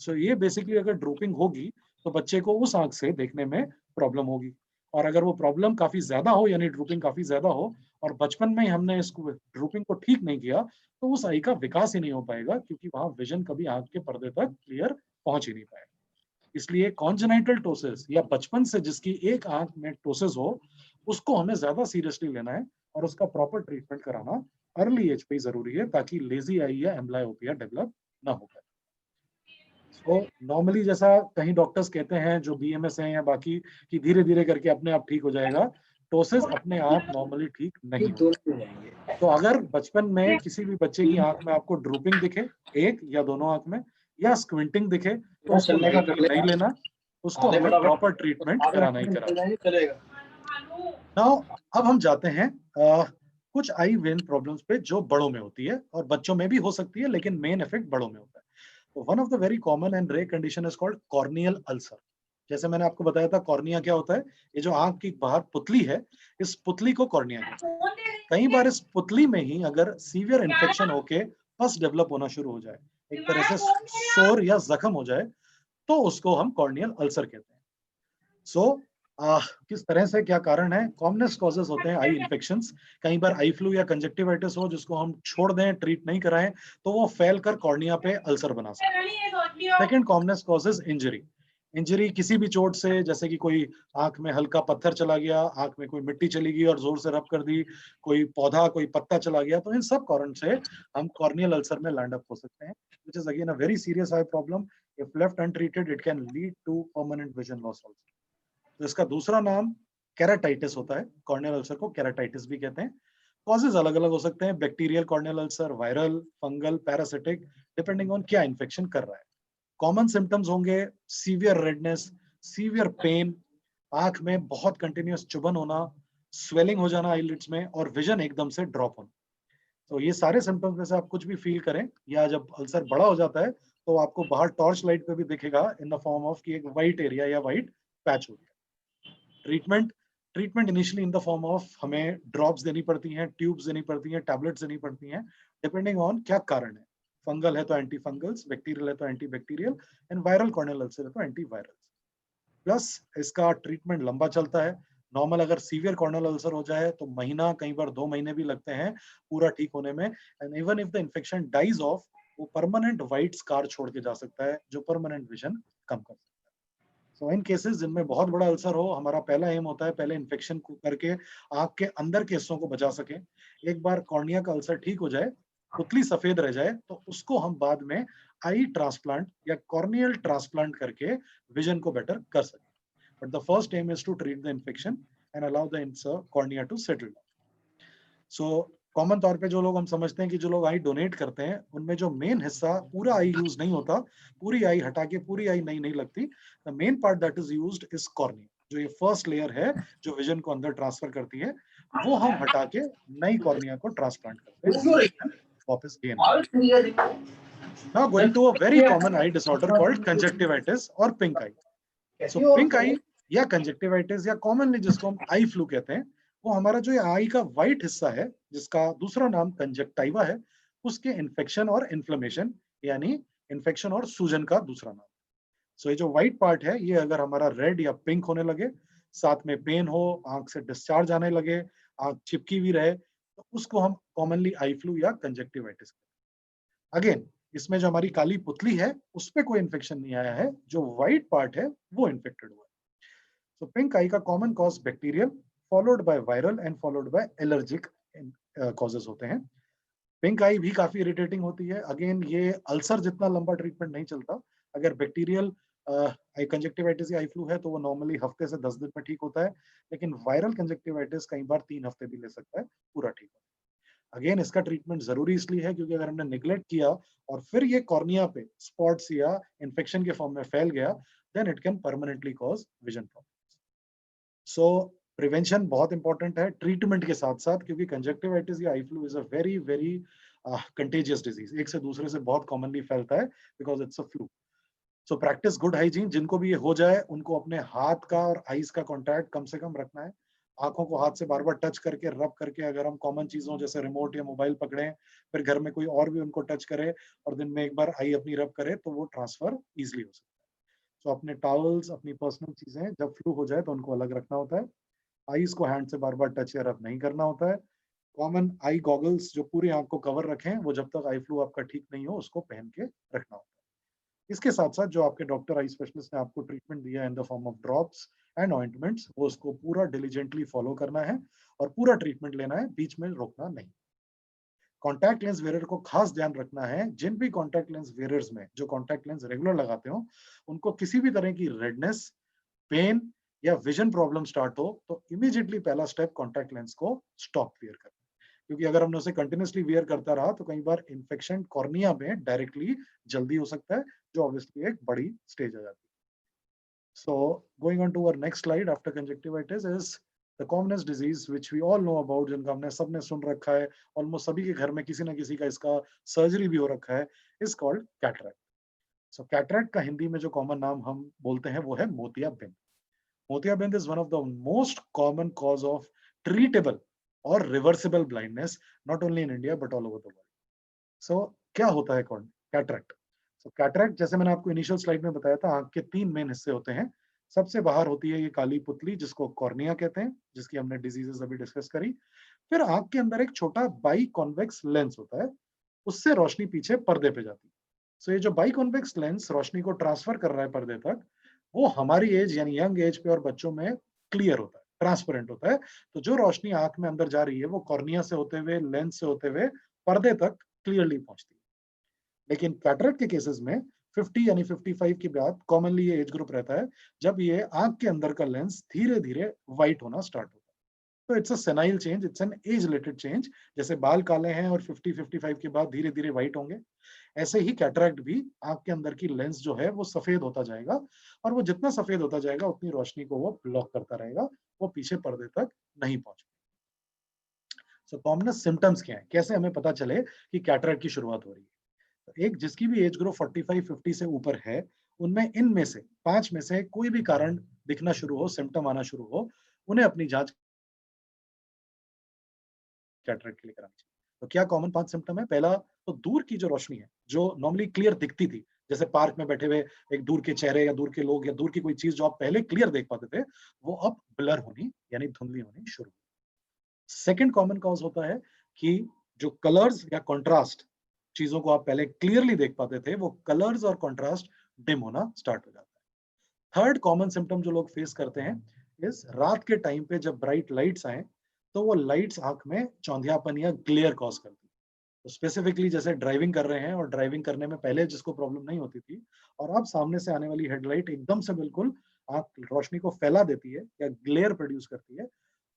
सो ये बेसिकली अगर ड्रूपिंग होगी तो बच्चे को उस आंख से देखने में प्रॉब्लम होगी। और अगर वो प्रॉब्लम काफी ज्यादा हो यानी ड्रूपिंग काफी ज्यादा हो और बचपन में ही हमने इस ड्रूपिंग को ठीक नहीं किया, तो उस आई का विकास ही नहीं हो पाएगा, क्योंकि वहां विजन कभी आंख के पर्दे तक क्लियर पहुंच ही नहीं पाएगा। इसलिए कॉन्जेनाइटल टोसिस या बचपन से जिसकी एक आंख में टोसिस हो, उसको हमें ज्यादा सीरियसली लेना है और उसका प्रॉपर ट्रीटमेंट कराना अर्ली एज पे जरूरी है, ताकि लेजी आई या एम्ब्लायोपिया डेवलप ना हो पाए। तो नॉर्मली जैसा कहीं डॉक्टर्स कहते हैं जो बीएमएस हैं या बाकी, कि धीरे धीरे करके अपने आप ठीक हो जाएगा, टोसिस अपने आप नॉर्मली ठीक नहीं होता। तो अगर बचपन में किसी भी बच्चे की आंख में आपको ड्रूपिंग दिखे, एक या दोनों आंख में, या स्क्विंटिंग दिखे, तो उसको लाइटली नहीं लेना, उसको हमें प्रॉपर ट्रीटमेंट कराना ही कराना। नाउ अब हम जाते हैं कुछ आई वेन प्रॉब्लम्स पे जो बड़ों में होती है और बच्चों में भी हो सकती है, लेकिन मेन इफेक्ट बड़ों में होता है। तो one of the very common and rare condition is called corneal ulcer. जैसे मैंने आपको बताया था कॉर्निया क्या होता है, ये जो आंख की बाहर पुतली है, इस पुतली को कॉर्निया कहते हैं। कई बार इस पुतली में ही अगर सीवियर इन्फेक्शन होके पस डेवलप होना शुरू हो जाए, एक तरह से सोर या जख्म हो जाए, तो उसको हम कॉर्नियल अल्सर कहते हैं। सो किस तरह से क्या कारण है, कॉमनेस्ट कॉजेस होते हैं आई इन्फेक्शंस। कई बार आई फ्लू या कंजक्टिवाइटिस हो जिसको हम छोड़ दें, ट्रीट नहीं कराएं, तो वो फैल कर कॉर्निया पे अल्सर बना सकता है। Second commonest causes injury. Injury किसी भी चोट से, जैसे कि कोई आंख में हल्का पत्थर चला गया, आंख में कोई मिट्टी चली गई और जोर से रब कर दी, कोई पौधा कोई पत्ता चला गया, तो इन सब कारण से हम कॉर्नियल अल्सर में लैंड अप हो सकते हैं, which is again a very serious eye problem. If left untreated, it can lead to permanent vision loss also. तो इसका दूसरा नाम केराटाइटिस होता है। कॉर्नियल अल्सर को केराटाइटिस भी कहते हैं। कॉजेज अलग अलग हो सकते हैं, bacterial corneal ulcer, viral, fungal, parasitic, depending on क्या इन्फेक्शन कर रहा है। कॉमन सिम्टम्स होंगे सीवियर रेडनेस, सीवियर पेन, आंख में बहुत कंटिन्यूअस चुभन होना, स्वेलिंग हो जाना आईलिड्स में, और विजन एकदम से ड्रॉप होना। तो ये सारे सिम्टम्स में से आप कुछ भी फील करें, या जब अल्सर बड़ा हो जाता है तो आपको बाहर टॉर्च लाइट पे भी दिखेगा इन द फॉर्म ऑफ कि एक व्हाइट एरिया या व्हाइट पैच हो गया। Treatment treatment initially in the form of हमें ड्रॉप्स देनी पड़ती हैं, ट्यूब्स देनी पड़ती हैं, टैबलेट्स देनी पड़ती हैं, डिपेंडिंग ऑन क्या कारण है। फंगल है तो एंटी फंगल्स, बैक्टीरियल है तो anti bacterial, and viral corneal ulcer है तो एंटी वायरल। प्लस इसका ट्रीटमेंट लंबा चलता है। नॉर्मल अगर सीवियर कॉर्नियल अल्सर हो जाए तो महीना, कई बार 2 महीने भी लगते हैं पूरा ठीक होने में। And even if the infection dies off, वो परमानेंट व्हाइट स्कार छोड़ के जा सकता है जो परमानेंट विजन कम कर सकता है। सो इन केसेस जिनमें बहुत बड़ा अल्सर हो, हमारा पहला एम होता है पहले इन्फेक्शन को करके आंख के अंदर के हिस्सों को बचा सके। एक बार कॉर्निया का अल्सर ठीक हो जाए, पुतली सफेद रह जाए, तो उसको हम बाद में आई ट्रांसप्लांट या कॉर्नियल ट्रांसप्लांट करके विजन को बेटर कर सकें। But the first aim is to treat the infection and allow the cornea to settle down. So common तौर पे जो लोग हम समझते हैं कि जो लोग आई डोनेट करते हैं, उनमें जो मेन हिस्सा पूरा आई यूज नहीं होता, पूरी आई हटा के पूरी आई नई नहीं लगती। The main part that is used is cornea, जो ये फर्स्ट लेयर है जो विजन को अंदर ट्रांसफर करती है, वो हम हटा के नई कॉर्निया को ट्रांसप्लांट करते हैं वापस gain. Now going to a very common eye disorder called conjunctivitis और pink eye. So pink eye या कंजक्टिवाइटिस या कॉमनली जिसको हम आई फ्लू कहते हैं, वो हमारा जो आई का व्हाइट हिस्सा है, जिसका दूसरा नाम कंजक्टाइवा है, उसके इन्फेक्शन और इन्फ्लेमेशन, यानी इन्फेक्शन और सूजन का दूसरा नाम। सो ये जो व्हाइट पार्ट है, ये अगर हमारा रेड या पिंक होने लगे, साथ में पेन हो, आंख से डिस्चार्ज आने लगे, आंख चिपकी हुई रहे, तो उसको हम कॉमनली आई फ्लू या कंजक्टिवाइटिस। अगेन इसमें जो हमारी काली पुतली है उस पे कोई इन्फेक्शन नहीं आया है, जो व्हाइट पार्ट है वो इन्फेक्टेड हुआ है। सो पिंक आई का common cause bacterial, followed by viral and followed by allergic causes होते हैं। पिंक आई भी काफी इरिटेटिंग होती है। अगेन ये अल्सर जितना लंबा ट्रीटमेंट नहीं चलता। अगर बैक्टीरियल आई कंजक्टिवाइटिस या आई फ्लू है तो वो नॉर्मली हफ्ते से 10 दिन में ठीक होता है, लेकिन वायरल कंजक्टिवाइटिस कई बार 3 हफ्ते भी ले सकता है पूरा ठीक हो। अगेन इसका ट्रीटमेंट जरूरी इसलिए है क्योंकि अगर हमने निग्लेक्ट किया और फिर ये कॉर्निया पे स्पॉट्स या इन्फेक्शन के फॉर्म में फैल गया, then it can permanently cause vision problem. So prevention बहुत इंपॉर्टेंट है ट्रीटमेंट के साथ साथ, क्योंकि कंजक्टिवाइटिस या eye flu is a very very contagious disease, एक से दूसरे से बहुत कॉमनली फैलता है because it's a flu. So practice good hygiene. जिनको भी ये हो जाए उनको अपने हाथ का और आईज का कॉन्टैक्ट कम से कम रखना है। आंखों को हाथ से बार बार टच करके रब करके, अगर हम कॉमन चीजों जैसे रिमोट या मोबाइल पकड़े, फिर घर में कोई और भी उनको टच करे और दिन में एक बार आई अपनी रब करे, तो वो ट्रांसफर इजिली हो सकता है। सो अपने टॉवल्स, अपनी पर्सनल चीजें जब फ्लू हो जाए तो उनको अलग रखना होता है। आईज को हैंड से बार बार टच या रब नहीं करना होता है। कॉमन आई गॉगल्स जो पूरी आंख को कवर रखें, वो जब तक आई फ्लू आपका ठीक नहीं हो उसको पहन के रखना होता है। इसके साथ साथ जो आपके डॉक्टर आई स्पेशलिस्ट ने आपको ट्रीटमेंट दिया इन the form of drops and ointments, वो उसको पूरा डिलीजेंटली फॉलो करना है और पूरा ट्रीटमेंट लेना है, बीच में रोकना नहीं। कॉन्टैक्ट लेंस वेयर को खास ध्यान रखना है। जिन भी कॉन्टैक्ट लेंस वेयरर्स में जो कॉन्टैक्ट लेंस रेगुलर लगाते हो, उनको किसी भी तरह की रेडनेस, पेन या विजन प्रॉब्लम स्टार्ट हो तो इमीडिएटली पहला स्टेप कॉन्टैक्ट लेंस को स्टॉप वियर करना, क्योंकि अगर हमने उसे कंटिन्यूसली वियर करता रहा तो कई बार इन्फेक्शन कॉर्निया में डायरेक्टली जल्दी हो सकता है, जो ऑब्वियसली एक बड़ी स्टेज आ जाती है। So going on to our next slide after conjunctivitis is the commonest disease which we all know about, जिनका हमने सबने सुन रखा है, ऑलमोस्ट सभी के घर में किसी ना किसी का इसका सर्जरी भी हो रखा है, is called cataract. So cataract का हिंदी में जो कॉमन नाम हम बोलते हैं वो है मोतियाबिंद। मोतियाबिंद is one of the most common cause of treatable और reversible blindness, not only in India but all over the world. So क्या होता है कौन कैटरैक्ट? सो कैटरैक्ट जैसे मैंने आपको इनिशियल स्लाइड में बताया था, आंख के 3 मेन हिस्से होते हैं। सबसे बाहर होती है ये काली पुतली जिसको कॉर्निया कहते हैं, जिसकी हमने डिजीजेस अभी डिस्कस करी। फिर आंख के अंदर एक छोटा बाई कॉन्वेक्स लेंस होता है, उससे रोशनी पीछे पर्दे पे जाती है। सो ये जो बाई कॉन्वेक्स लेंस रोशनी को ट्रांसफर कर रहा है पर्दे तक, वो हमारी एज यानी यंग एज पे और बच्चों में क्लियर होता है, ट्रांसपेरेंट होता है। तो जो रोशनी आंख में अंदर जा रही है वो कॉर्निया से होते हुए, लेंस से होते हुए पर्दे तक क्लियरली पहुंचती है। लेकिन कैटरेक्ट के केसेस में 50 यानी 55 के बाद कॉमनली ये एज ग्रुप रहता है जब ये आंख के अंदर का लेंस धीरे धीरे व्हाइट होना स्टार्ट होता है। तो it's a senile change, it's an age related change. जैसे बाल काले हैं और 50-55 के बाद धीरे धीरे व्हाइट होंगे, ऐसे ही कैटरेक्ट भी आंख के अंदर की लेंस जो है वो सफेद होता जाएगा, और वो जितना सफेद होता जाएगा उतनी रोशनी को वो ब्लॉक करता रहेगा, वो पीछे पर्दे तक नहीं पहुंच। सो कॉमन सिम्टम्स क्या है, कैसे हमें पता चले कि कैटरेक्ट की शुरुआत हो रही है? एक जिसकी भी एज ग्रुप 45-50 से ऊपर है, उनमें इनमें से 5 में से कोई भी कारण दिखना शुरू हो, सिम्टम आना शुरू हो, उन्हें अपनी जांच कैटरेक्ट के लिए करानी चाहिए। तो क्या कॉमन 5 सिम्टम है? पहला तो दूर की जो रोशनी है, जो नॉर्मली क्लियर दिखती थी, जैसे पार्क में बैठे हुए एक दूर के चेहरे या दूर के लोग या दूर की कोई चीज जो आप पहले क्लियर देख पाते थे, वो अब ब्लर होनी यानी धुंधली होनी शुरू। सेकंड कॉमन कॉज होता है कि जो कलर्स या कंट्रास्ट, चीजों को आप पहले क्लियरली देख पाते थे, वो कलर्स और कंट्रास्ट डिम होना स्टार्ट हो जाता है। थर्ड कॉमन सिम्टम जो लोग फेस करते हैं इस रात के टाइम पे जब ब्राइट लाइट्स आए, तो वो लाइट्स आंख में चौंधियापन या ग्लेयर कॉज करती है। तो स्पेसिफिकली जैसे ड्राइविंग कर रहे हैं और ड्राइविंग करने में पहले जिसको प्रॉब्लम नहीं होती थी, और अब सामने से आने वाली हेडलाइट एकदम से बिल्कुल आंख रोशनी को फैला देती है या ग्लेयर प्रोड्यूस करती है,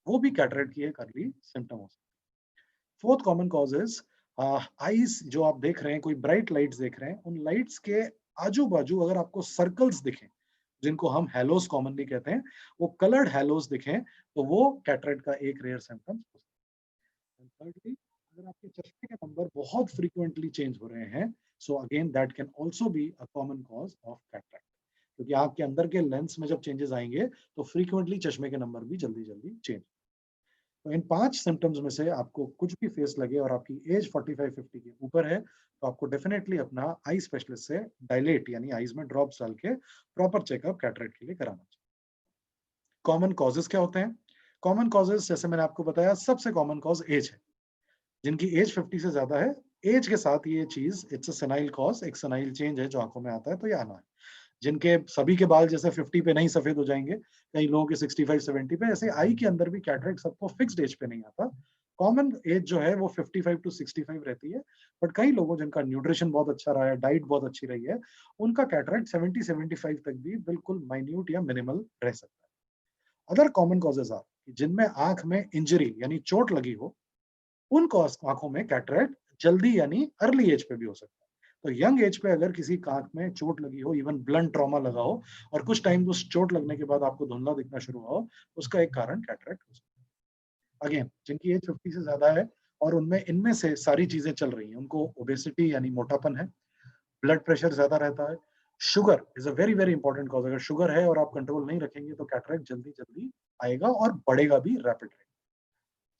वो भी कैटरेक्ट की एक अर्ली सिम्टम हो सकती है। Fourth common cause is eyes, जो आप देख रहे हैं, कोई ब्राइट लाइट्स देख रहे हैं, उन लाइट्स के आजू बाजू अगर आपको सर्कल्स दिखें, जिनको हम हेलोस कॉमनली कहते हैं, वो कलर्ड हेलोस दिखें, तो वो कैटरेक्ट का एक रेयर सिम्टम हो सकता है। थर्डली, अगर आपके चश्मे के नंबर बहुत फ्रीक्वेंटली चेंज हो रहे हैं, so again that can also be a common cause of cataract, क्योंकि आंख के अंदर के लेंस में जब चेंजेस आएंगे तो फ्रीक्वेंटली चश्मे के नंबर भी जल्दी जल्दी चेंज। तो इन 5 सिम्पटम्स में से आपको कुछ भी फेस लगे और आपकी एज 45-50 के ऊपर है, तो आपको डेफिनेटली अपना आई स्पेशलिस्ट से डायलेट यानी आईज में ड्रॉप्स डाल के प्रॉपर चेकअप कैटरेक्ट के लिए कराना चाहिए। कॉमन कॉजेज क्या होते हैं? कॉमन कॉजेज जैसे मैंने आपको बताया, सबसे कॉमन कॉज एज है। जिनकी एज 50 से ज्यादा है, एज के साथ ये चीज इट्स अ सेनाइल कॉज, एक सेनाइल चेंज है जो आंखों में आता है, तो ये आना है। जिनके सभी के बाल जैसे 50 पे नहीं सफेद हो जाएंगे, कई लोगों के 65-70 पे, ऐसे आई के अंदर भी कैटरेक्ट सबको फिक्स्ड एज पे नहीं आता। कॉमन एज जो है वो 55 टू 65 रहती है, बट कई लोगों जिनका न्यूट्रिशन बहुत अच्छा रहा है, डाइट बहुत अच्छी रही है, उनका कैटरेक्ट 70-75 तक भी बिल्कुल माइन्यूट या मिनिमल रह सकता है। अदर कॉमन कॉजेज आर जिनमें आंख में इंजरी यानी चोट लगी हो, उनको आंखों में कैटरेक्ट जल्दी यानी अर्ली एज पे भी हो सकता है। तो यंग एज पे अगर किसी आंख में चोट लगी हो, इवन ब्लंट ट्रॉमा लगा हो, और कुछ टाइम उस चोट लगने के बाद आपको धुंधला दिखना शुरू हो, उसका एक कारण कैटरेक्ट हो सकता है। अगेन, जिनकी एज 50 से ज्यादा है और उनमें इनमें से सारी चीजें चल रही हैं, उनको ओबेसिटी यानी मोटापन है, ब्लड प्रेशर ज्यादा रहता है, sugar is a very very important cause. अगर शुगर है और आप कंट्रोल नहीं रखेंगे तो कैटरेक्ट जल्दी जल्दी आएगा और बढ़ेगा भी रैपिड।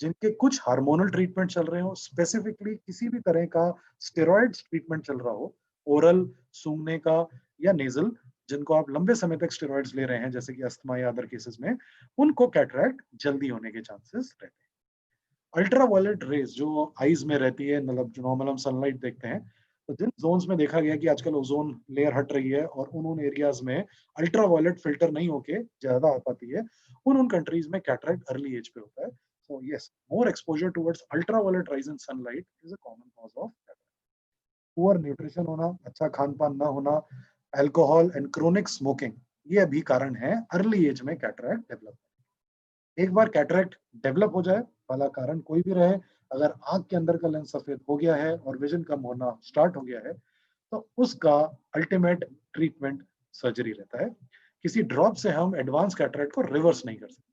जिनके कुछ हार्मोनल ट्रीटमेंट चल रहे हो, स्पेसिफिकली किसी भी तरह का स्टेरॉइड्स ट्रीटमेंट चल रहा हो, ओरल, सूंघने का या नेजल, जिनको आप लंबे समय तक स्टेरॉइड्स ले रहे हैं जैसे कि अस्थमा या अदर केसेस में, उनको कैटरैक्ट जल्दी होने के चांसेस रहते हैं। अल्ट्रावायलेट रेज जो आईज में रहती है, मतलब जो नॉर्मल हम सनलाइट देखते हैं, तो जिन जोन्स में देखा गया कि आजकल ओजोन लेयर हट रही है और उन एरियाज में अल्ट्रावायलेट फिल्टर नहीं होके ज्यादा आ पाती है, उन कंट्रीज में कैटरैक्ट अर्ली एज पे होता है। So yes, more exposure towards ultraviolet rays in sunlight is a common cause of cataract. Poor nutrition होना, अच्छा खान पान ना होना, अल्कोहल एंड क्रोनिक स्मोकिंग, ये भी कारण है अर्ली एज में कैटरैक्ट डेवलप। एक बार कैटरैक्ट डेवलप हो जाए, वाला कारण कोई भी रहे, अगर आंख के अंदर का लेंस सफेद हो गया है और विजन कम होना स्टार्ट हो गया है, तो उसका अल्टीमेट ट्रीटमेंट सर्जरी रहता है। किसी ड्रॉप से हम एडवांस कैटरैक्ट को रिवर्स नहीं कर सकते।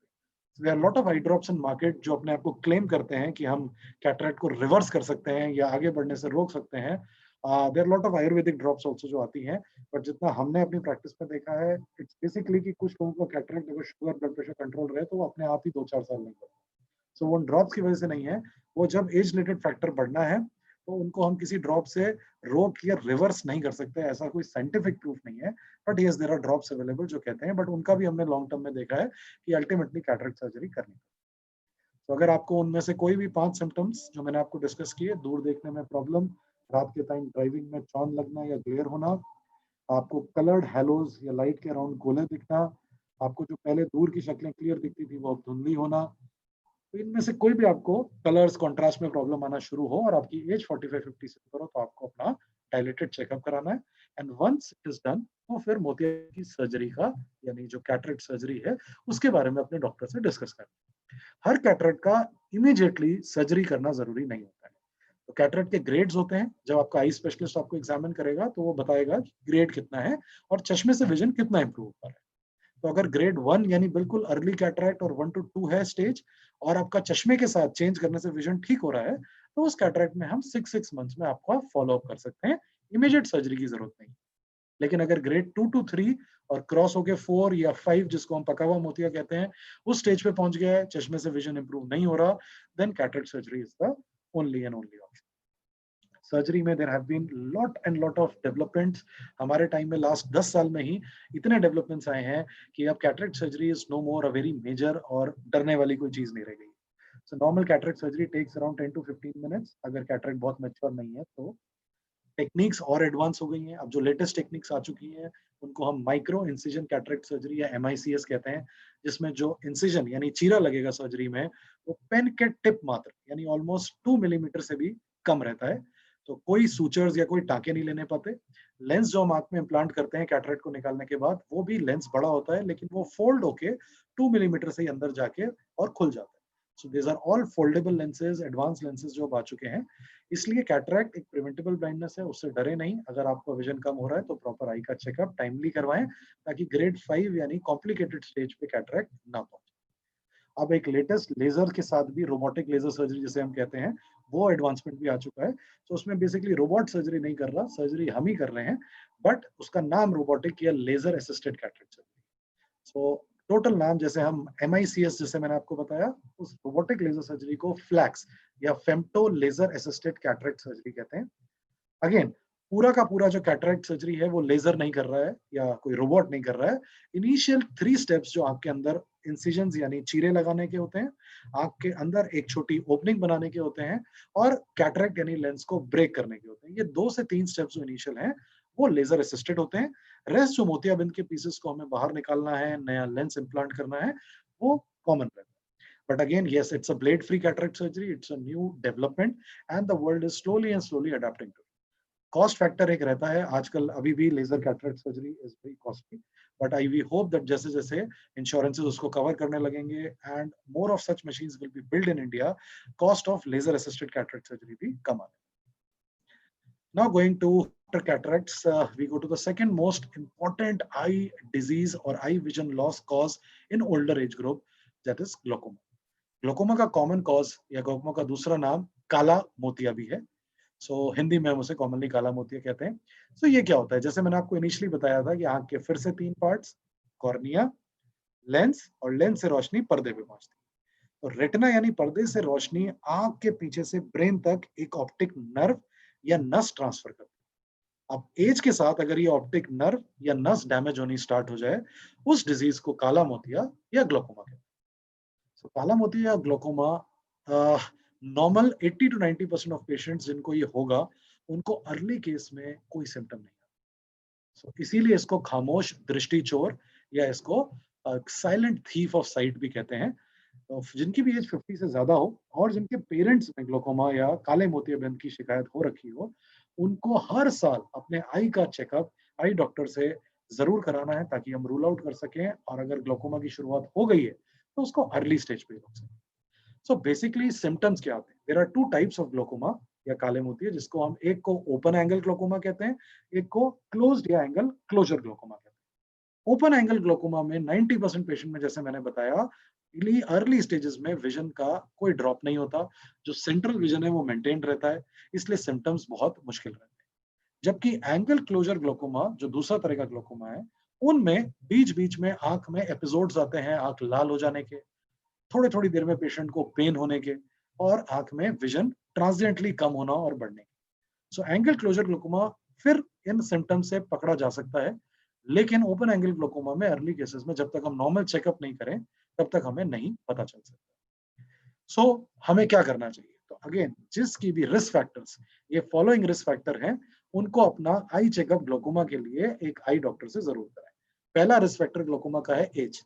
There are lot of eye drops in market जो अपने आप को क्लेम करते हैं कि हम कैटरैक्ट को रिवर्स कर सकते हैं या आगे बढ़ने से रोक सकते हैं। There are lot of Ayurvedic drops also जो आती हैं, बट जितना हमने अपनी प्रैक्टिस में देखा है, इट्स बेसिकली कि कुछ लोगों को कैटरैक्ट अगर शुगर ब्लड प्रेशर कंट्रोल रहे तो वो अपने आप ही 2-4 साल नहीं बढ़ता। सो वो ड्रॉप्स की वजह से नहीं है, वो जब एज रिलेटेड फैक्टर बढ़ना है तो उनको हम किसी ड्रॉप से रोक या रिवर्स नहीं कर सकते, ऐसा कोई साइंटिफिक प्रूफ नहीं है। But yes, there are drops available जो कहते हैं, बट उनका भी हमने लॉन्ग टर्म में देखा है कि अल्टीमेटली कैटरेक्ट सर्जरी करनी है। तो अगर आपको उनमें से कोई भी 5 सिम्टम्स जो मैंने आपको डिस्कस किए, दूर देखने में प्रॉब्लम, रात के टाइम ड्राइविंग में चांद लगना या ग्लेयर होना, आपको कलर्ड हेलोज या लाइट के अराउंड गोले दिखना, आपको जो पहले दूर की शक्लें क्लियर दिखती थी वो अब धुंधली होना, तो इनमें से कोई भी आपको कलर्स कॉन्ट्रास्ट में प्रॉब्लम आना शुरू हो और आपकी एज 45-50 से ऊपर हो, तो आपको अपना डायलेटेड चेकअप कराना है। And once it is done, तो फिर मोतिया की सर्जरी का यानी जो कैटरेक्ट सर्जरी है उसके बारे में अपने डॉक्टर से डिस्कस करना है। हर कैटरेक्ट का इमीडिएटली सर्जरी करना जरूरी नहीं होता है। तो कैटरेक्ट के ग्रेड्स होते हैं, जब आपका आई स्पेशलिस्ट आपको एग्जामिन करेगा तो वो बताएगा ग्रेड कितना है और चश्मे से विजन कितना इंप्रूव हो रहा है। तो अगर ग्रेड 1 यानी बिल्कुल अर्ली कैटरैक्ट और 1 to 2 है स्टेज, और आपका चश्मे के साथ चेंज करने से विजन ठीक हो रहा है, तो उस कैटरैक्ट में हम 6 मंथ्स में आपको फॉलो अप कर सकते हैं। इमीडिएट सर्जरी की जरूरत नहीं। लेकिन अगर ग्रेड 2 to 3 और क्रॉस होके 4 या 5, जिसको हम पका हुआ मोतिया कहते हैं, उस स्टेज पे पहुंच गया है, चश्मे से विजन इंप्रूव नहीं हो रहा, then cataract surgery is the only and only option. Surgery में there have been lot and lot of developments. हमारे टाइम में लास्ट 10 साल में ही इतने डेवलपमेंट्स आए हैं कि अब cataract surgery is no more a very major और डरने वाली कोई चीज नहीं रह गई। So normal cataract surgery takes around 10 to 15 minutes, अगर कैटरेक्ट बहुत मैच्योर नहीं है तो। टेक्निक्स और एडवांस हो गई हैं, अब जो लेटेस्ट टेक्निक्स आ चुकी हैं उनको हम माइक्रो इंसिजन कैटरेक्ट सर्जरी या MICS कहते हैं, जिसमें जो इंसिजन यानी चीरा लगेगा सर्जरी में, वो पेन के टिप मात्र यानी ऑलमोस्ट 2 मिलीमीटर से भी कम रहता है। तो कोई सूचर्स या कोई टाँके नहीं लेने पड़ते। लेंस जो हम आंख में इम्प्लांट करते हैं कैटरेक्ट को निकालने के बाद, वो भी लेंस बड़ा होता है, लेकिन वो फोल्ड होके 2 मिलीमीटर से ही अंदर जाके और खुल जाता है। So these are all foldable lenses, advance lenses जो अब आ चुके हैं। इसलिए कैटरैक्ट एक प्रिवेंटेबल ब्लाइंडनेस है, उससे डरे नहीं। अगर आपका विजन कम हो रहा है तो प्रॉपर आई का चेकअप टाइमली करवाएं, ताकि ग्रेड 5 यानी कॉम्प्लिकेटेड स्टेज पे कैटरैक्ट ना पहुंचे। अब एक लेटेस्ट लेजर के साथ भी रोबोटिक लेजर सर्जरी जिसे हम कहते हैं, वो एडवांसमेंट भी आ चुका है। तो उसमें बेसिकली रोबोट सर्जरी नहीं कर रहा, सर्जरी हम ही कर रहे हैं, बट उसका नाम रोबोटिक या laser assisted cataract surgery. So total नाम जैसे हम MICS जैसे मैंने आपको बताया, उस रोबोटिक लेजर सर्जरी को फ्लैक्स या femto laser assisted cataract surgery कहते हैं। अगेन, पूरा का पूरा जो कैटरेक्ट सर्जरी है वो लेजर नहीं कर रहा है या कोई रोबोट नहीं कर रहा है। इनिशियल 3 स्टेप्स जो आपके अंदर इंसिजन्स यानी चीरे लगाने के होते हैं, आंख के अंदर एक छोटी ओपनिंग बनाने के होते हैं, और कैटरेक्ट यानी लेंस को ब्रेक करने के होते हैं। ये 2 से 3 स्टेप्स जो इनिशियल हैं वो लेजर असिस्टेड होते हैं। रेस्ट जो मोतियाबिंद के पीसेस को हमें बाहर निकालना है, नया लेंस इम्प्लांट करना है, वो कॉमन रहता है। But again, yes, it's a blade-free cataract surgery. It's a new development, and the world is slowly and slowly adapting to it. Cost factor एक रहता है आजकल, अभी भी laser cataract surgery is very costly, but I we hope that जैसे जैसे इंश्योरेंसेस उसको कवर करने लगेंगे and more of such machines will be build in India, cost of laser assisted cataract surgery भी कम आने। Now going to after cataracts, we go to the second most important eye disease or eye vision loss cause in older age group, that is glaucoma. Glaucoma का कॉमन कॉज या ग्लोकोमा का दूसरा नाम काला मोतिया भी है। हिंदी में हम उसे कॉमनली काला मोतिया कहते हैं। ये क्या होता है, जैसे मैंने आपको इनिशियली बताया था कि आंख के फिर से 3 पार्ट्स, कॉर्निया, लेंस और लेंस से रोशनी पर्दे पे पहुंचती है। तो रेटिना यानी पर्दे से रोशनी आंख के पीछे से ब्रेन तक एक ऑप्टिक नर्व या नस ट्रांसफर करती है। अब एज के साथ अगर ये ऑप्टिक नर्व या नस डैमेज होनी स्टार्ट हो जाए, उस डिजीज को काला मोतिया या ग्लोकोमा कहते हैं। काला मोतिया या glaucoma normal 80 to 90% of patients जिनको ये होगा, उनको अर्ली केस में कोई सिम्टम नहीं आता। इसीलिए इसको खामोश दृष्टि चोर या इसको साइलेंट थीफ ऑफ साइट भी कहते हैं। जिनकी भी एज 50 से ज्यादा हो और जिनके पेरेंट्स में ग्लोकोमा या काले मोतियाबिंद की शिकायत हो रखी हो, उनको हर साल अपने आई का चेकअप आई डॉक्टर से जरूर कराना है, ताकि हम रूल आउट कर सकें, और अगर ग्लोकोमा की शुरुआत हो गई है तो उसको अर्ली स्टेज पे रोक सकें। बेसिकली सिम्टम्स क्या आते हैं? There are 2 types of glaucoma या काले मोतिया, जिसको हम एक को ओपन एंगल ग्लोकोमा कहते हैं, एक को क्लोज्ड या एंगल क्लोजर ग्लोकोमा कहते हैं। ओपन एंगल ग्लोकोमा में 90% पेशेंट में, जैसे मैंने बताया, अर्ली स्टेजेस में विजन का कोई ड्रॉप नहीं होता, जो सेंट्रल विजन है वो मेंटेन रहता है, इसलिए सिम्टम्स बहुत मुश्किल रहते हैं। जबकि एंगल क्लोजर ग्लोकोमा जो दूसरा तरह का ग्लोकोमा है, उनमें बीच बीच में आंख में एपिसोड्स आते हैं, आंख लाल हो जाने के, थोड़ी थोड़ी देर में पेशेंट को पेन होने के, और आंख में विजन ट्रांजिएंटली कम होना और बढ़ने के। एंगल क्लोजर ग्लोकोमा फिर इन सिम्टम्स से पकड़ा जा सकता है, लेकिन ओपन एंगल ग्लोकोमा में अर्ली केसेस में जब तक हम नॉर्मल चेकअप नहीं करें, तब तक हमें नहीं पता चल सकता। हमें क्या करना चाहिए? तो अगेन, जिसकी भी रिस्क फैक्टर्स, ये फॉलोइंग रिस्क फैक्टर हैं, उनको अपना आई चेकअप ग्लोकोमा के लिए एक आई डॉक्टर से जरूर कराएं। पहला रिस्क फैक्टर ग्लोकोमा का है एज।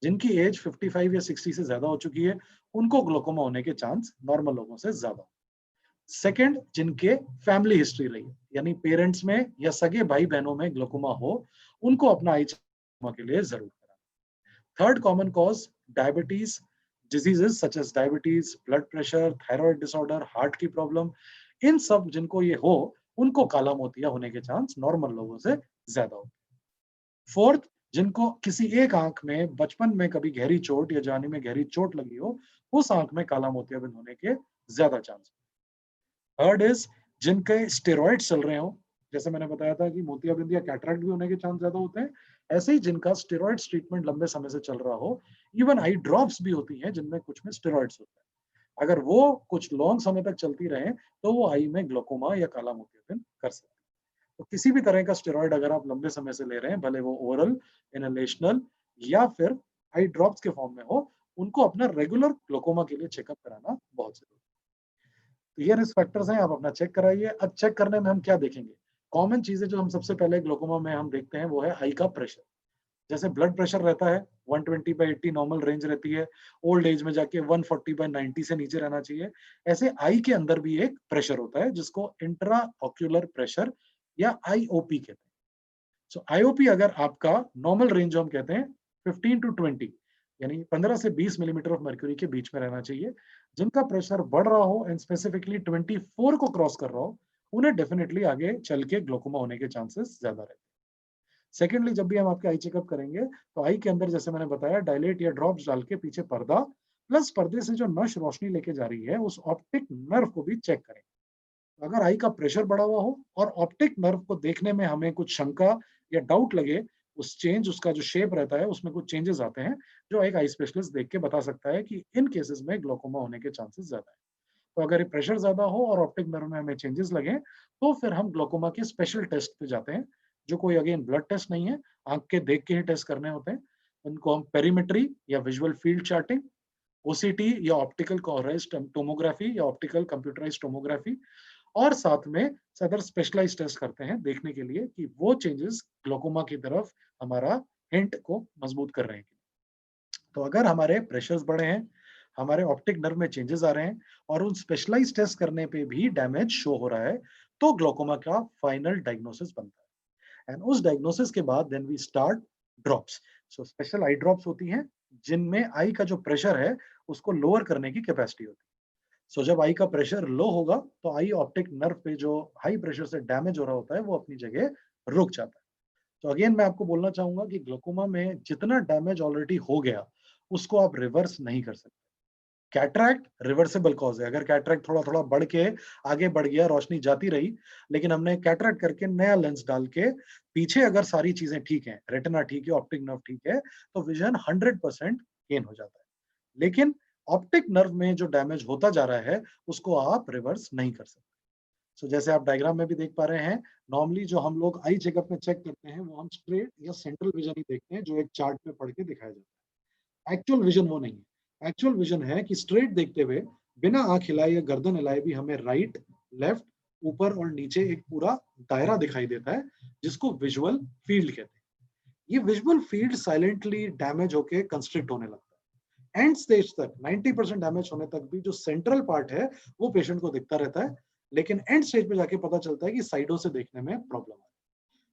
जिनकी एज 55 या 60 से ज्यादा हो चुकी है, उनको ग्लोकोमा होने के चांस नॉर्मल लोगों से ज्यादा। सेकंड, जिनके फैमिली हिस्ट्री रही है, यानी पेरेंट्स में या सगे भाई बहनों में ग्लोकोमा हो, उनको अपना आई ग्लोकोमा के लिए जरूर कराना। Third common cause diabetes, diseases such as diabetes, blood pressure, thyroid disorder, heart की प्रॉब्लम, इन सब जिनको ये हो, उनको काला मोतिया होने के चांस नॉर्मल लोगों से ज्यादा होते हैं। फोर्थ, जिनको किसी एक आंख में बचपन में कभी गहरी चोट या जवानी में गहरी चोट लगी हो, उस आंख में काला मोतियाबिंद होने के ज्यादा चांस। थर्ड इज जिनके स्टेरॉइड चल रहे हो, जैसे मैंने बताया था कि मोतियाबिंद या कैटरेक्ट भी होने के चांस ज्यादा होते हैं, ऐसे ही जिनका स्टेरॉइड्स ट्रीटमेंट लंबे समय से चल रहा हो, इवन आई ड्रॉप्स भी होती हैं जिनमें कुछ में स्टेरॉइड्स होते हैं, अगर वो कुछ लॉन्ग समय तक चलती रहे, तो वो आई में ग्लोकोमा या काला मोतियाबिंद कर सकते हैं। तो किसी भी तरह का स्टेरॉइड अगर आप लंबे समय से ले रहे हैं, भले वो ओरल, इनहेलेशनल या फिर आई ड्रॉप्स के फॉर्म में हो, उनको अपना रेगुलर ग्लोकोमा के लिए चेकअप कराना बहुत जरूरी है। तो ये रिस्क फैक्टर्स हैं, आप अपना चेक कराइए। अब चेक करने में हम क्या देखेंगे? कॉमन चीजें जो हम सबसे पहले ग्लोकोमा में हम देखते हैं, वो है आई का प्रेशर। जैसे ब्लड प्रेशर रहता है 120/80 नॉर्मल रेंज रहती है, ओल्ड एज में जाके 140/90 से नीचे रहना चाहिए। ऐसे आई के अंदर भी एक प्रेशर होता है, जिसको इंट्रा ऑक्यूलर प्रेशर या आईओपी कहते हैं। आईओपी अगर आपका नॉर्मल रेंज हम कहते हैं 15 to 20, यानी 15 से 20 मिलीमीटर ऑफ मर्क्यूरी के बीच में रहना चाहिए। जिनका प्रेशर बढ़ रहा हो एंड स्पेसिफिकली 24 को क्रॉस कर रहा हो, उन्हें डेफिनेटली आगे चल के ग्लोकोमा होने के चांसेस ज्यादा रहते हैं। सेकेंडली, जब भी हम आपके आई चेकअप करेंगे, तो आई के अंदर जैसे मैंने बताया, डायलेट या ड्रॉप्स डाल के पीछे पर्दा, प्लस पर्दे से जो नश रोशनी लेके जा रही है, उस ऑप्टिक नर्व को भी चेक करें। अगर आई का प्रेशर बढ़ा हुआ हो और ऑप्टिक नर्व को देखने में हमें कुछ शंका या डाउट लगे, उस चेंज, उसका जो शेप रहता है उसमें कुछ चेंजेस आते हैं, जो एक आई स्पेशलिस्ट देख के बता सकता है कि इन केसेस में ग्लोकोमा होने के चांसेस ज्यादा है। तो अगर ये प्रेशर ज्यादा हो और ऑप्टिक नर्व में हमें चेंजेस लगे, तो फिर हम ग्लोकोमा के स्पेशल टेस्ट पे जाते हैं, जो कोई अगेन ब्लड टेस्ट नहीं है, आंख के देख के ही टेस्ट करने होते हैं। उनको हम पेरीमेट्री या विजुअल फील्ड चार्टिंग, ओसीटी या ऑप्टिकल कोहेरेंस टोमोग्राफी या ऑप्टिकल कंप्यूटराइज्ड टोमोग्राफी, और साथ में अदर स्पेशलाइज्ड टेस्ट करते हैं देखने के लिए कि वो चेंजेस ग्लोकोमा की तरफ हमारा हिंट को मजबूत कर रहे हैं। तो अगर हमारे प्रेशर्स बढ़े हैं, हमारे ऑप्टिक नर्व में चेंजेस आ रहे हैं और उन स्पेशलाइज्ड टेस्ट करने पे भी डैमेज शो हो रहा है, तो ग्लोकोमा का फाइनल डायग्नोसिस बनता है। एंड उस डायग्नोसिस के बाद then we start drops. So special eye drops होती हैं जिनमें आई का जो प्रेशर है उसको लोअर करने की कैपेसिटी होती है। सो जब आई का प्रेशर लो होगा तो आई ऑप्टिक नर्व पे जो हाई प्रेशर से डैमेज हो रहा होता है वो अपनी जगह रुक जाता है। तो अगेन मैं आपको बोलना चाहूंगा कि ग्लोकोमा में जितना डैमेज ऑलरेडी हो गया उसको आप रिवर्स नहीं कर सकते। कैटरैक्ट रिवर्सिबल कॉज है। अगर कैटरैक्ट थोड़ा थोड़ा बढ़ के आगे बढ़ गया, रोशनी जाती रही, लेकिन हमने कैटरैक्ट करके नया लेंस डाल के पीछे अगर सारी चीजें ठीक हैं, रेटिना ठीक है, ऑप्टिक नर्व ठीक है, तो विजन 100% गेन हो जाता है। लेकिन ऑप्टिक नर्व में जो डैमेज होता जा रहा है उसको आप रिवर्स नहीं कर सकते। सो जैसे आप डायग्राम में भी देख पा रहे हैं, नॉर्मली जो हम लोग आई चेकअप में चेक करते हैं वो हम स्ट्रेट या सेंट्रल विजन ही देखते हैं जो एक चार्ट में पढ़ के दिखाया जाता है। एक्चुअल विजन वो नहीं है। एक्चुअल विजन है कि स्ट्रेट देखते हुए बिना आंख हिलाए या गर्दन हिलाए भी हमें राइट, लेफ्ट, ऊपर और नीचे एक पूरा दायरा दिखाई देता है जिसको विजुअल फील्ड कहते हैं। ये विजुअल फील्ड साइलेंटली डैमेज होके कंस्ट्रिक्ट होने लगता है। एंड स्टेज तक 90% डैमेज होने तक भी जो सेंट्रल पार्ट है वो पेशेंट को दिखता रहता है, लेकिन एंड स्टेज पे जाके पता चलता है कि साइडों से देखने में प्रॉब्लम है।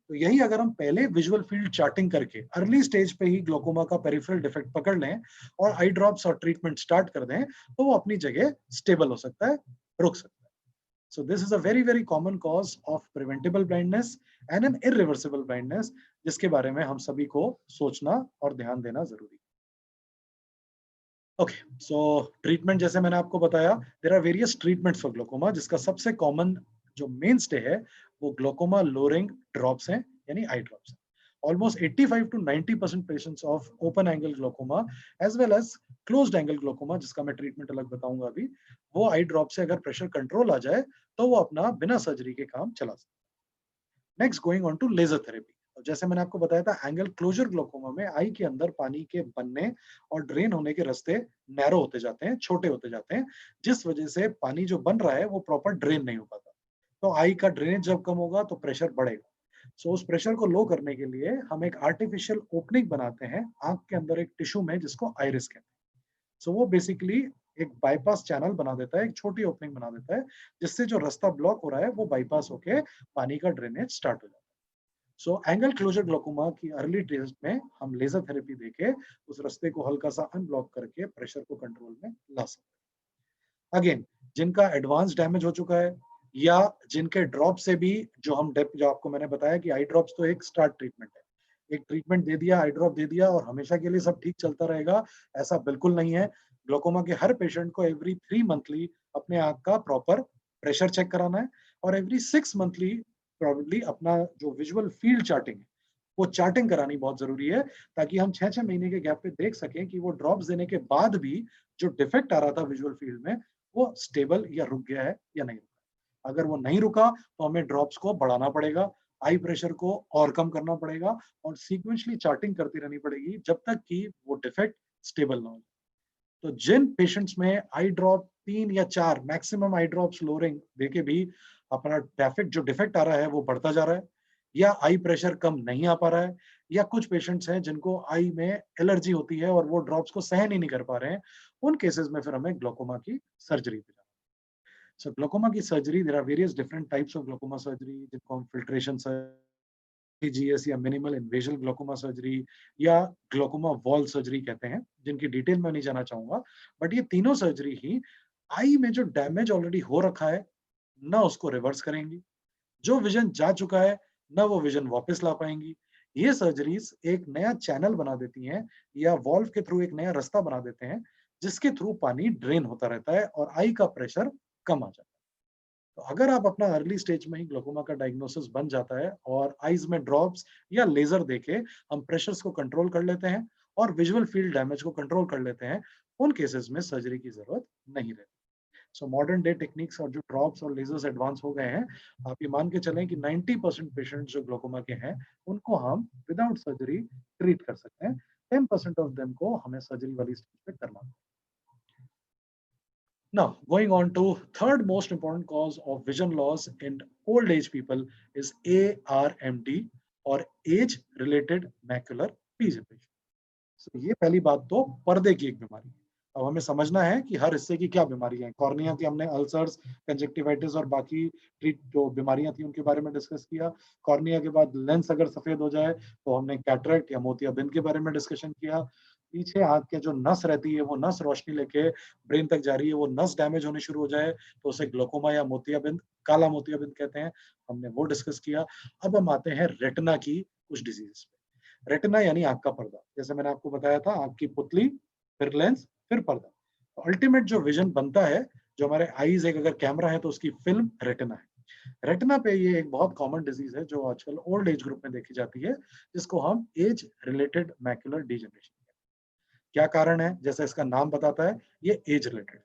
तो यही अगर हम पहले विजुअल फील्ड चार्टिंग करके अर्ली स्टेज पे ही ग्लोकोमा का पेरिफेरल डिफेक्ट पकड़ लें और आई ड्रॉप्स और ट्रीटमेंट स्टार्ट कर दें, तो वो अपनी जगह स्टेबल हो सकता है, रुक सकता है। So this is a very very common cause of preventable blindness and an irreversible blindness, जिसके बारे में हम सभी को सोचना और ध्यान देना जरूरी है। ओके, सो ट्रीटमेंट जैसे मैंने आपको बताया, there are various treatments for glaucoma, जिसका सबसे कॉमन जो मेन स्टे है वो ग्लोकोमा लोअरिंग ड्रॉप्स हैं, यानी आई ड्रॉप्स हैं। Almost 85 to 90% patients of open angle glaucoma as well as closed angle glaucoma, जिसका मैं ट्रीटमेंट अलग बताऊंगा अभी, वो आई ड्रॉप से अगर प्रेशर कंट्रोल आ जाए तो वो अपना बिना सर्जरी के काम चला सकते हैं। Next going on to laser therapy. जैसे मैंने आपको बताया था, एंगल क्लोजर ग्लोकोमा में आई के अंदर पानी के बनने और ड्रेन होने के रास्ते नैरो होते जाते हैं, छोटे होते जाते हैं, जिस वजह से पानी जो बन रहा है वो प्रॉपर ड्रेन नहीं हो पाता। तो आई का ड्रेनेज जब कम होगा तो प्रेशर बढ़ेगा। सो उस प्रेशर को लो करने के लिए हम एक आर्टिफिशियल ओपनिंग बनाते हैं आंख के अंदर एक टिश्यू में, जिसको आइरिस कहते हैं। सो वो बेसिकली एक बाईपास चैनल बना देता है, एक छोटी ओपनिंग बना देता है, जिससे जो रास्ता ब्लॉक हो रहा है वो बाईपास होके पानी का ड्रेनेज स्टार्ट हो जाता है। सो एंगल क्लोजर ग्लोकोमा की अर्ली टेस्ट में हम लेजर थेरेपी देके उस रास्ते को हल्का सा अनब्लॉक करके प्रेशर को कंट्रोल में ला सकते हैं। अगेन, जिनका एडवांस डैमेज हो चुका है या जिनके ड्रॉप से भी जो हम डेप जो आपको मैंने बताया कि आई ड्रॉप्स तो एक स्टार्ट ट्रीटमेंट है, एक ट्रीटमेंट दे दिया, आई ड्रॉप दे दिया और हमेशा के लिए सब ठीक चलता रहेगा, ऐसा बिल्कुल नहीं है। ग्लोकोमा के हर पेशेंट को एवरी 3 मंथली अपने आंख का प्रॉपर प्रेशर चेक कराना है और एवरी 6 मंथली प्रॉब्ली अपना जो विजुअल फील्ड चार्टिंग है वो चार्टिंग करानी बहुत जरूरी है, ताकि हम 6-6 महीने के गैप पे देख सकें कि वो ड्रॉप्स देने के बाद भी जो डिफेक्ट आ रहा था विजुअल फील्ड में वो स्टेबल या रुक गया है या नहीं रुका। अगर वो नहीं रुका तो हमें ड्रॉप्स को बढ़ाना पड़ेगा, आई प्रेशर को और कम करना पड़ेगा और सीक्वेंशली चार्टिंग करती रहनी पड़ेगी जब तक कि वो डिफेक्ट स्टेबल ना हो। तो जिन पेशेंट्स में आई ड्रॉप 3 या 4 मैक्सिमम आई ड्रॉप्स लोअरिंग देके भी अपना डिफेक्ट जो डिफेक्ट आ रहा है वो बढ़ता जा रहा है, या आई प्रेशर कम नहीं आ पा रहा है, या कुछ पेशेंट्स हैं जिनको आई में एलर्जी होती है और वो ड्रॉप्स को सहन ही नहीं कर पा रहे हैं, उन केसेस में फिर हमें ग्लोकोमा की सर्जरी पे जाना है। सो ग्लोकोमा की surgery, there are various different types of glaucoma surgery, जिनको हम फिल्ट्रेशन जीएस या मिनिमल इन्वेजन ग्लोकोमा सर्जरी या ग्लोकोमा वॉल सर्जरी कहते हैं, जिनकी डिटेल में नहीं जाना चाहूंगा। बट ये तीनों सर्जरी ही आई में जो डैमेज ऑलरेडी हो रखा है ना उसको रिवर्स करेंगी, जो विजन जा चुका है ना वो विजन वापस ला पाएंगी। ये सर्जरीज एक नया चैनल बना देती हैं या वॉल्व के थ्रू एक नया रास्ता बना देते हैं, जिसके थ्रू पानी ड्रेन होता रहता है और आई का प्रेशर कम आ जाता है। तो अगर आप अपना अर्ली स्टेज में ही ग्लोकोमा का डायग्नोसिस बन जाता है और आईज में ड्रॉप्स या लेजर देके हम प्रेशर्स को कंट्रोल कर लेते हैं और विजुअल फील्ड डैमेज को कंट्रोल कर लेते हैं, उन केसेस में सर्जरी की जरूरत नहीं रहती। सो मॉडर्न डे टेक्निक्स और जो ड्रॉप्स और लेजर्स एडवांस हो गए हैं, आप ये मान के चलें कि 90% पेशेंट जो ग्लोकोमा के हैं उनको हम विदाउट सर्जरी ट्रीट कर सकते हैं, 10% ऑफ देम को हमें सर्जरी वाली स्टेज पे करना है। Now, going on to third most important cause of vision loss in old age people is ARMD or age-related macular degeneration. So, ये पहली बात तो पर्दे की एक बीमारी है। अब हमें समझना है कि हर हिस्से की क्या बीमारी है। कॉर्निया की हमने अल्सर्स, कंजक्टिवाइटिस और बाकी ट्रीट जो बीमारियां थी उनके बारे में डिस्कस किया। कॉर्निया के बाद लेंस अगर सफेद हो जाए तो हमने कैटरेक्ट या मोतियाबिंद के बारे में डिस्कशन किया। पीछे आंख के जो नस रहती है वो नस रोशनी लेके ब्रेन तक जा रही है, वो नस डैमेज होने शुरू हो जाए तो उसे ग्लोकोमा या मोतियाबिंद, काला मोतियाबिंद कहते हैं, हमने वो डिस्कस किया। अब हम आते हैं रेटिना की कुछ डिजीज पे। रेटिना यानी आंख का पर्दा, जैसे मैंने आपको बताया था, आंख की पुतली, फिर लेंस, फिर पर्दा। तो अल्टीमेट जो विजन बनता है, जो हमारे आईज एक अगर कैमरा है तो उसकी फिल्म रेटिना है। रेटिना पे ये एक बहुत कॉमन डिजीज है जो आजकल ओल्ड एज ग्रुप में देखी जाती है, जिसको हम एज रिलेटेड मैकुलर डिजेनरेशन। क्या कारण है? जैसा इसका नाम बताता है, ये एज रिलेटेड।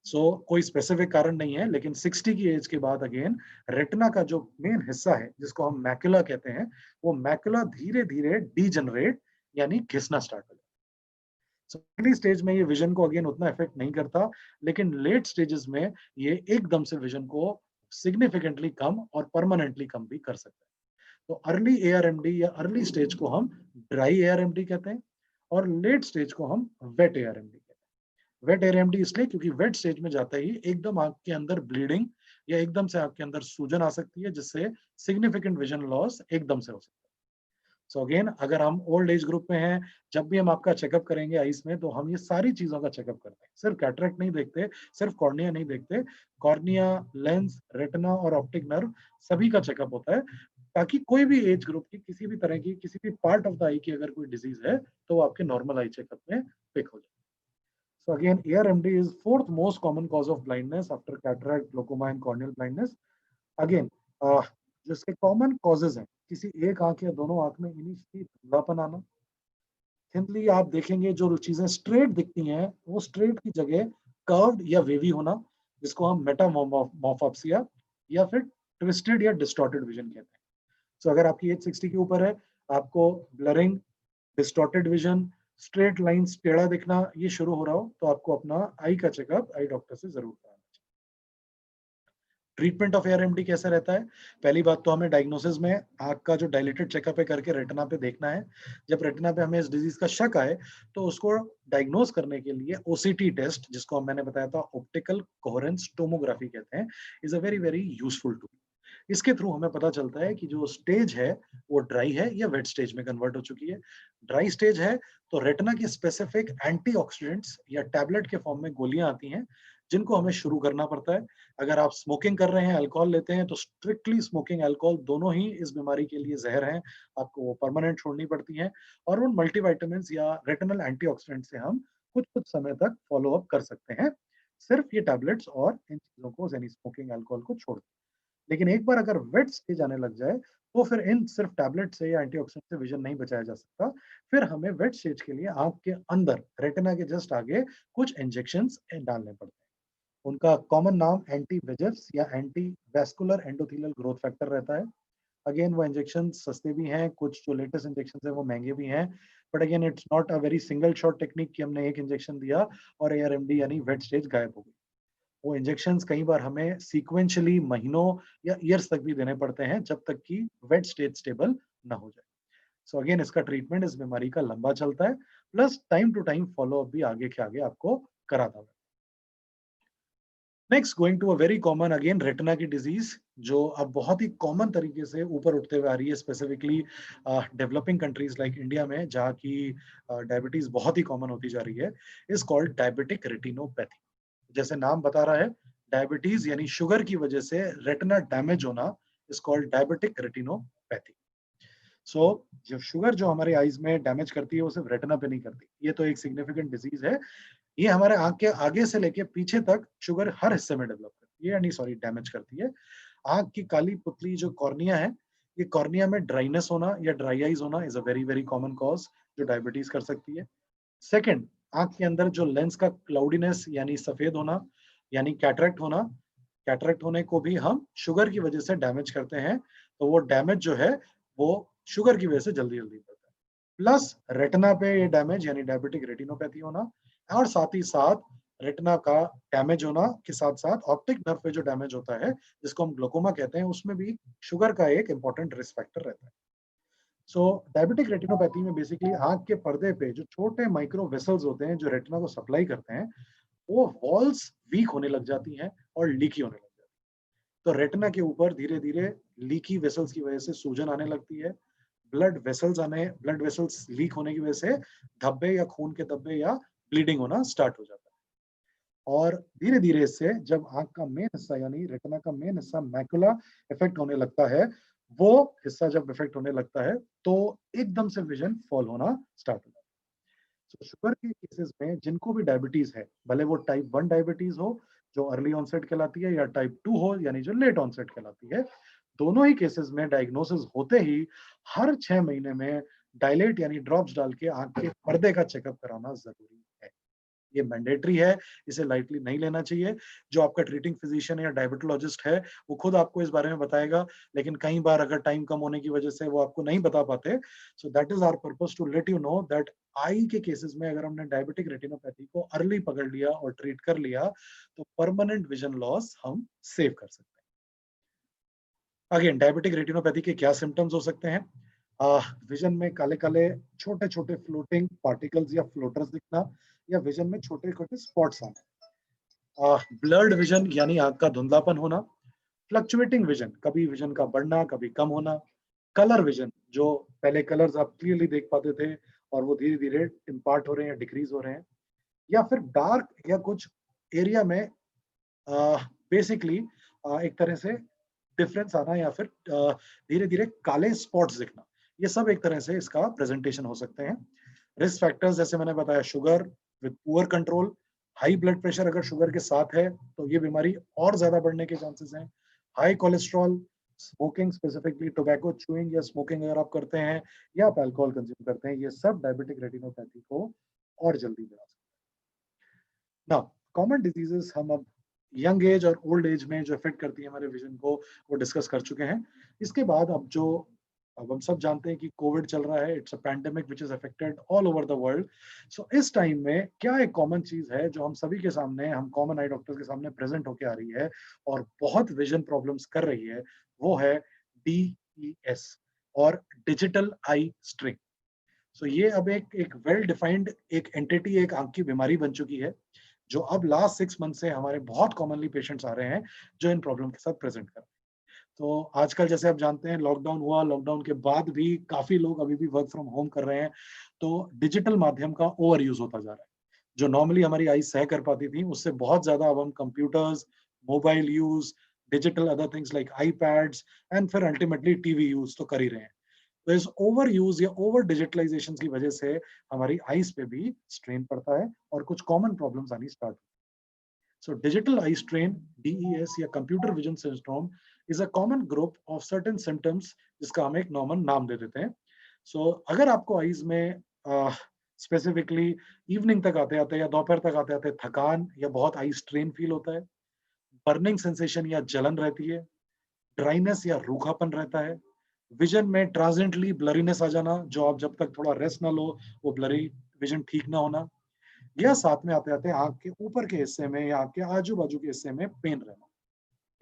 सो कोई स्पेसिफिक कारण नहीं है, लेकिन 60 की एज के बाद अगेन रेटिना का जो मेन हिस्सा है जिसको हम मैकुला कहते हैं, वो मैकुला धीरे धीरे डीजनरेट यानी घिसना स्टार्ट हो जाता है। सो अर्ली स्टेज में ये विजन को अगेन उतना इफेक्ट नहीं करता, लेकिन लेट स्टेजेस में ये एकदम से विजन को सिग्निफिकेंटली कम और परमानेंटली कम भी कर सकता है। तो अर्ली एआरएमडी या अर्ली स्टेज को हम ड्राई एआरएमडी कहते हैं और लेट स्टेज को हम वेट एआरएमडी कहते हैं। वेट एआरएमडी इसलिए क्योंकि वेट स्टेज में जाते ही एकदम आंख के अंदर ब्लीडिंग या एकदम से आंख के अंदर सूजन आ सकती है, जिससे सिग्निफिकेंट विजन लॉस एकदम से हो सकता है। सो अगेन अगर हम ओल्ड एज ग्रुप में हैं, जब भी हम आपका चेकअप करेंगे आईज में, तो हम ये सारी चीजों का चेकअप करते हैं। सिर्फ कैटरेक्ट नहीं देखते, सिर्फ कॉर्निया नहीं देखते, कॉर्निया, लेंस, रेटिना और ऑप्टिक नर्व सभी का चेकअप होता है, ताकि कोई भी एज ग्रुप की किसी भी तरह की किसी भी पार्ट ऑफ द आई की अगर कोई डिजीज है तो वो आपके नॉर्मल आई चेकअप में पिक हो जाए। So again, ARMD is fourth most common cause of blindness after cataract, glaucoma and corneal blindness. Again, जिसके कॉमन कॉजेज हैं, किसी एक आंख या दोनों आंख में इनिशियली धुंधलापन आना। थिनली आप देखेंगे जो चीजें स्ट्रेट दिखती हैं वो स्ट्रेट की जगह कर्व्ड या वेवी होना, जिसको हम मेटामॉर्फोप्सिया या फिर ट्विस्टेड या डिस्टॉर्टेड विजन कहते हैं। सो अगर आपकी एज 60 के ऊपर है, आपको blurring, distorted vision, straight lines, टेढ़ा दिखना ये शुरू हो रहा हो, तो आपको अपना आई का चेकअप आई डॉक्टर से जरूर कराना चाहिए। ट्रीटमेंट ऑफ एआरएमडी कैसे रहता है? पहली बात तो हमें डायग्नोसिस में आंख का जो डायलेटेड चेकअप है करके रेटिना पे देखना है। जब रेटिना पे हमें इस डिजीज का शक आए तो उसको डायग्नोज करने के लिए ओसीटी टेस्ट, जिसको मैंने बताया था ऑप्टिकल कोहेरेंस टोमोग्राफी कहते हैं, is a very very useful tool. इसके थ्रू हमें पता चलता है कि जो स्टेज है वो ड्राई है या वेट स्टेज में कन्वर्ट हो चुकी है। ड्राई स्टेज है तो रेटिना के स्पेसिफिक एंटीऑक्सीडेंट्स या टैबलेट के फॉर्म में गोलियां आती हैं, जिनको हमें शुरू करना पड़ता है। अगर आप स्मोकिंग कर रहे हैं, अल्कोहल लेते हैं, तो स्ट्रिक्टली स्मोकिंग, अल्कोहल दोनों ही इस बीमारी के लिए जहर हैं, आपको वो परमानेंट छोड़नी पड़ती हैं। और उन मल्टीविटामिन या रेटिनल एंटीऑक्सीडेंट से हम कुछ कुछ समय तक फॉलो अप कर सकते हैं, सिर्फ ये टैबलेट्स और इन चीजों को यानी स्मोकिंग, अल्कोहल को छोड़। लेकिन एक बार अगर वेट स्टेज आने लग जाए तो फिर इन सिर्फ टैबलेट से या एंटीऑक्सीडेंट से विजन नहीं बचाया जा सकता। फिर हमें वेट स्टेज के लिए आंख के अंदर रेटिना के जस्ट आगे कुछ इंजेक्शंस डालने पड़ते हैं। उनका कॉमन नाम एंटी वेजेफ्स या anti vascular endothelial growth factor रहता है। अगेन वो इंजेक्शन सस्ते भी हैं, कुछ जो लेटेस्ट इंजेक्शन है वो महंगे भी हैं, but again it's not a very single shot technique कि हमने एक इंजेक्शन दिया और एआरएमडी यानी वेट स्टेज गायब हो गई। वो इंजेक्शंस कई बार हमें सीक्वेंशियली महीनों या ईयर्स तक भी देने पड़ते हैं, जब तक कि वेट स्टेज स्टेबल ना हो जाए। सो अगेन इसका ट्रीटमेंट इस बीमारी का लंबा चलता है, plus time to time follow up भी आगे के आगे आपको कराता है। Next going to a very common again retina की डिजीज, जो अब बहुत ही कॉमन तरीके से ऊपर उठते हुए आ रही है, specifically developing countries like India में, जहाँ की डायबिटीज बहुत ही कॉमन होती जा रही है, इज कॉल्ड डायबिटिक रेटिनोपैथी। जैसे नाम बता रहा है, डायबिटीज यानी शुगर की वजह से रेटिना डैमेज होना इज कॉल्ड डायबिटिक रेटिनोपैथी। सो जो शुगर जो हमारे आईज में डैमेज करती है वो सिर्फ रेटिना पे नहीं करती, ये तो एक सिग्निफिकेंट डिजीज है। ये हमारे आंख के आगे से लेके पीछे तक शुगर हर हिस्से में डेवलप करती है, यानी सॉरी डैमेज करती है। आंख की काली पुतली जो कॉर्निया है, ये कॉर्निया में ड्राइनेस होना या ड्राई आईज होना is a very very common cause जो डायबिटीज कर सकती है। सेकंड, आंख के अंदर जो लेंस का क्लाउडीनेस यानी सफेद होना, यानी कैटरेक्ट होना। कैटरेक्ट होने को भी हम शुगर की वजह से डैमेज करते हैं, तो वो डैमेज जो है वो शुगर की वजह से जल्दी जल्दी होता है। प्लस रेटिना पे ये डैमेज यानी डायबिटिक रेटिनोपैथी होना, और साथ ही साथ रेटिना का डैमेज होना के साथ साथ ऑप्टिक नर्व पे जो डैमेज होता है जिसको हम ग्लोकोमा कहते हैं, उसमें भी शुगर का एक इंपॉर्टेंट रिस्क फैक्टर रहता है। सो डायबिटिक रेटिनोपैथी में बेसिकली आंख के पर्दे पे जो छोटे माइक्रो वेसल्स होते हैं जो रेटिना को सप्लाई करते हैं, वो वॉल्स वीक होने लग जाती हैं और लीकी होने लग जाती है। तो रेटिना के ऊपर धीरे धीरे लीकी वेसल्स की वजह से सूजन आने लगती है, ब्लड वेसल्स लीक होने की वजह से धब्बे या खून के धब्बे या ब्लीडिंग होना स्टार्ट हो जाता है। और धीरे धीरे इससे जब आंख का मेन हिस्सा यानी रेटिना का मेन हिस्सा मैकुला इफेक्ट होने लगता है, वो हिस्सा जब इफेक्ट होने लगता है तो एकदम से विजन फॉल होना स्टार्ट हो जाता है। तो शुगर के केसेस में जिनको भी डायबिटीज है, भले वो टाइप 1 डायबिटीज हो जो अर्ली ऑनसेट कहलाती है या टाइप 2 हो यानी जो लेट ऑनसेट कहलाती है, दोनों ही केसेस में डायग्नोसिस होते ही हर 6 महीने में डायलेट यानी ड्रॉप्स डाल के आंख के पर्दे का चेकअप कराना जरूरी है। ये मैंडेटरी है, इसे लाइटली नहीं लेना चाहिए। जो आपका ट्रीटिंग फिजिशियन या डायबिटोलॉजिस्ट है, वो खुद आपको इस बारे में बताएगा, लेकिन कई बार अगर टाइम कम होने की वजह से वो आपको नहीं बता पाते। So that is our purpose to let you know that eye के केसेस में अगर हमने डायबिटिक रेटिनोपैथी को अर्ली पकड़ लिया और ट्रीट कर लिया, तो परमानेंट विजन लॉस हम सेव कर सकते हैं। अगेन डायबिटिक रेटिनोपैथी के क्या सिम्टम्स हो सकते हैं? विजन में काले काले छोटे छोटे फ्लोटिंग पार्टिकल्स या फ्लोटर्स दिखना, या विजन में छोटे छोटे स्पॉट्स आना, ब्लर्ड विजन यानी आंख का धुंधलापन होना, फ्लक्चुएटिंग विजन कभी विजन का बढ़ना कभी कम होना, कलर विजन जो पहले कलर्स आप क्लियरली देख पाते थे और वो धीरे धीरे इम्पार्ट हो रहे हैं, डिक्रीज हो रहे हैं, या फिर डार्क या कुछ एरिया में बेसिकली एक तरह से डिफरेंस आना, या फिर धीरे धीरे काले स्पॉट्स दिखना। ये सब एक तरह से इसका प्रेजेंटेशन हो सकते हैं। रिस्क फैक्टर्स जैसे मैंने बताया, sugar with poor control, high blood pressure अगर शुगर के साथ है तो ये बीमारी और ज्यादा बढ़ने के चांसेस हैं। High cholesterol, smoking specifically tobacco chewing या स्मोकिंग अगर आप करते हैं, या आप अल्कोहल कंज्यूम करते हैं, ये सब डायबिटिक रेटिनोपैथी को और जल्दी बढ़ा सकते हैं। नाउ कॉमन डिजीजेस हम अब यंग एज और ओल्ड एज में जो इफेक्ट करती है हमारे विजन को, वो डिस्कस कर चुके हैं। इसके बाद अब हम सब जानते हैं कि कोविड चल रहा है, it's a pandemic which is affected all over the world. So इस टाइम में क्या एक कॉमन चीज है जो हम सभी के सामने, हम कॉमन आई डॉक्टर्स के सामने प्रेजेंट होके आ रही है और बहुत विजन प्रॉब्लम्स कर रही है, वो है DES और डिजिटल आई स्ट्रेन। सो ये अब एक वेल डिफाइंड एक एंटिटी, एक आंख की बीमारी बन चुकी है, जो अब लास्ट 6 मंथ से हमारे बहुत कॉमनली पेशेंट्स आ रहे हैं जो इन प्रॉब्लम के साथ प्रेजेंट कर रहे हैं। तो आजकल जैसे आप जानते हैं लॉकडाउन हुआ, लॉकडाउन के बाद भी काफी लोग अभी भी वर्क फ्रॉम होम कर रहे हैं, तो डिजिटल माध्यम का ओवर यूज होता जा रहा है। जो नॉर्मली हमारी आई सह कर पाती थी उससे बहुत ज्यादा अब हम computers, mobile use, digital other things like iPads and फिर अल्टीमेटली टीवी यूज तो कर ही रहे हैं। तो इस ओवर यूज या ओवर डिजिटलाइजेशन की वजह से हमारी आईज पे भी स्ट्रेन पड़ता है और कुछ कॉमन प्रॉब्लम्स आनी start. So digital eye strain, DES या computer vision syndrome is a common group of certain symptoms जिसका हम एक नॉर्मल नाम दे देते हैं। So अगर आपको आईज में स्पेसिफिकली इवनिंग तक आते आते या दोपहर तक आते आते थकान या बहुत आई स्ट्रेन फील होता है, बर्निंग सेंसेशन या जलन रहती है, ड्राइनेस या रूखापन रहता है, विजन में ट्रांजिएंटली ब्लरीनेस आ जाना, जो आप जब तक थोड़ा रेस्ट ना लो वो ब्लरी विजन ठीक ना होना, या साथ में आते आते आंख के ऊपर के हिस्से में या आंख के आजू बाजू के हिस्से में पेन रहना।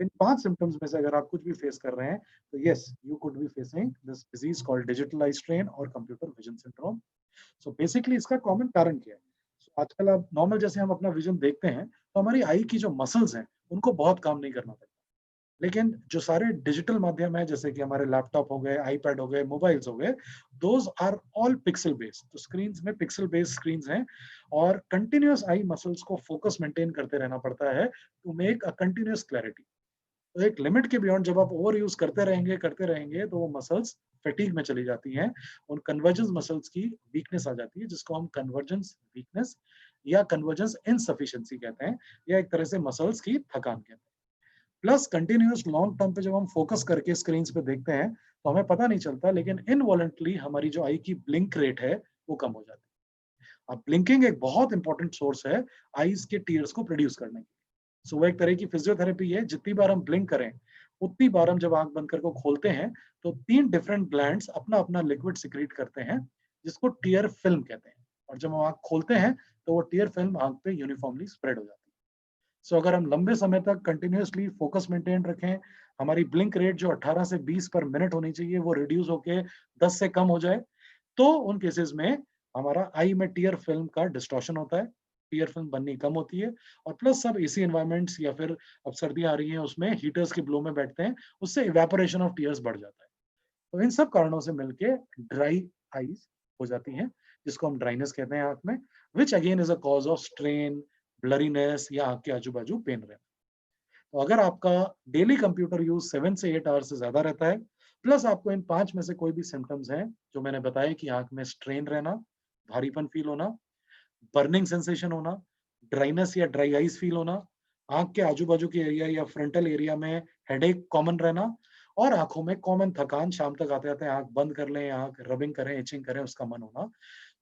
इन 5 सिम्टम्स में से अगर आप कुछ भी फेस कर रहे हैं, तो yes you could be facing this disease called digital eye strain और computer vision syndrome. So basically इसका कॉमन कारण क्या है? आजकल आप नॉर्मल जैसे हम अपना विजन देखते हैं तो हमारी आई की जो मसल्स हैं उनको बहुत काम नहीं करना पड़ता, लेकिन जो सारे डिजिटल माध्यम है जैसे कि हमारे लैपटॉप हो गए, आईपैड हो गए, मोबाइल्स हो गए, those are all pixel based. तो स्क्रीन में पिक्सल बेस्ड स्क्रीन हैं और कंटिन्यूअस आई मसल्स को फोकस मेंटेन करते रहना पड़ता है to make a continuous clarity. तो एक लिमिट के बियॉन्ड जब आप ओवर यूज करते रहेंगे तो वो मसल्स फैटीग में चली जाती हैं, उन कन्वर्जेंस मसल्स की वीकनेस आ जाती है जिसको हम कन्वर्जेंस वीकनेस या कन्वर्जेंस इनसफिशिएंसी कहते हैं, या एक तरह से मसल्स की थकान कहते हैं। प्लस कंटिन्यूअस लॉन्ग टर्म पे जब हम फोकस करके स्क्रीन पे देखते हैं तो हमें पता नहीं चलता, लेकिन इनवॉलेंटली हमारी जो आई की ब्लिंक रेट है वो कम हो जाती है। अब ब्लिंकिंग एक बहुत इंपॉर्टेंट सोर्स है आईज के टीयर्स को प्रोड्यूस करने की। सो वो एक तरह की फिजियोथेरेपी है, जितनी बार हम ब्लिंक करें उतनी बार हम जब आंख बंद करके खोलते हैं तो 3 डिफरेंट ग्लैंड्स अपना अपना लिक्विड सिक्रीट करते हैं जिसको टीयर फिल्म कहते हैं। और जब हम आँख खोलते हैं तो वो टीयर फिल्म आँख पे यूनिफॉर्मली स्प्रेड हो जाती है। सो अगर हम लंबे समय तक कंटिन्यूअसली फोकस मेंटेन रखें, हमारी ब्लिंक रेट जो 18 से 20 पर मिनट होनी चाहिए वो रिड्यूस होके 10 से कम हो जाए, तो उन केसेस में हमारा आई में टीयर फिल्म का डिस्टॉर्शन होता है, टीयर फिल्म बननी कम होती है। और प्लस सब एसी एनवायरनमेंट्स या फिर अब सर्दियाँ आ रही हैं उसमें हीटर्स के ब्लो में बैठते हैं, उससे इवेपोरेशन ऑफ टीयर्स बढ़ जाता है। तो इन सब कारणों से मिलके ड्राई आईज हो जाती हैं, जिसको हम ड्राइनेस कहते हैं आँख में, which again is a cause of strain, blurriness या आँख के आजू-बाजू पेन रहना। तो अगर आपका डेली कंप्यूटर यूज़ 7 से 8 आवर्स से ज़्यादा रहता है, प्लस आपको इन 5 में से कोई भी सिम्पटम्स हैं, जो मैंने बताया कि आँख में स्ट्रेन रहना, भारीपन फ़ील होना, बर्निंग सेंसेशन होना, ड्राइनेस या ड्राई आईज़ फ़ील होना, आँख के आजू-बाजू के एरिया या फ्रंटल एरिया में हेडेक कॉमन रहना और आँखों में कॉमन थकान, शाम तक आते-आते आँख बंद कर लें, आँख रबिंग करें, इचिंग करें, उसका मन होना,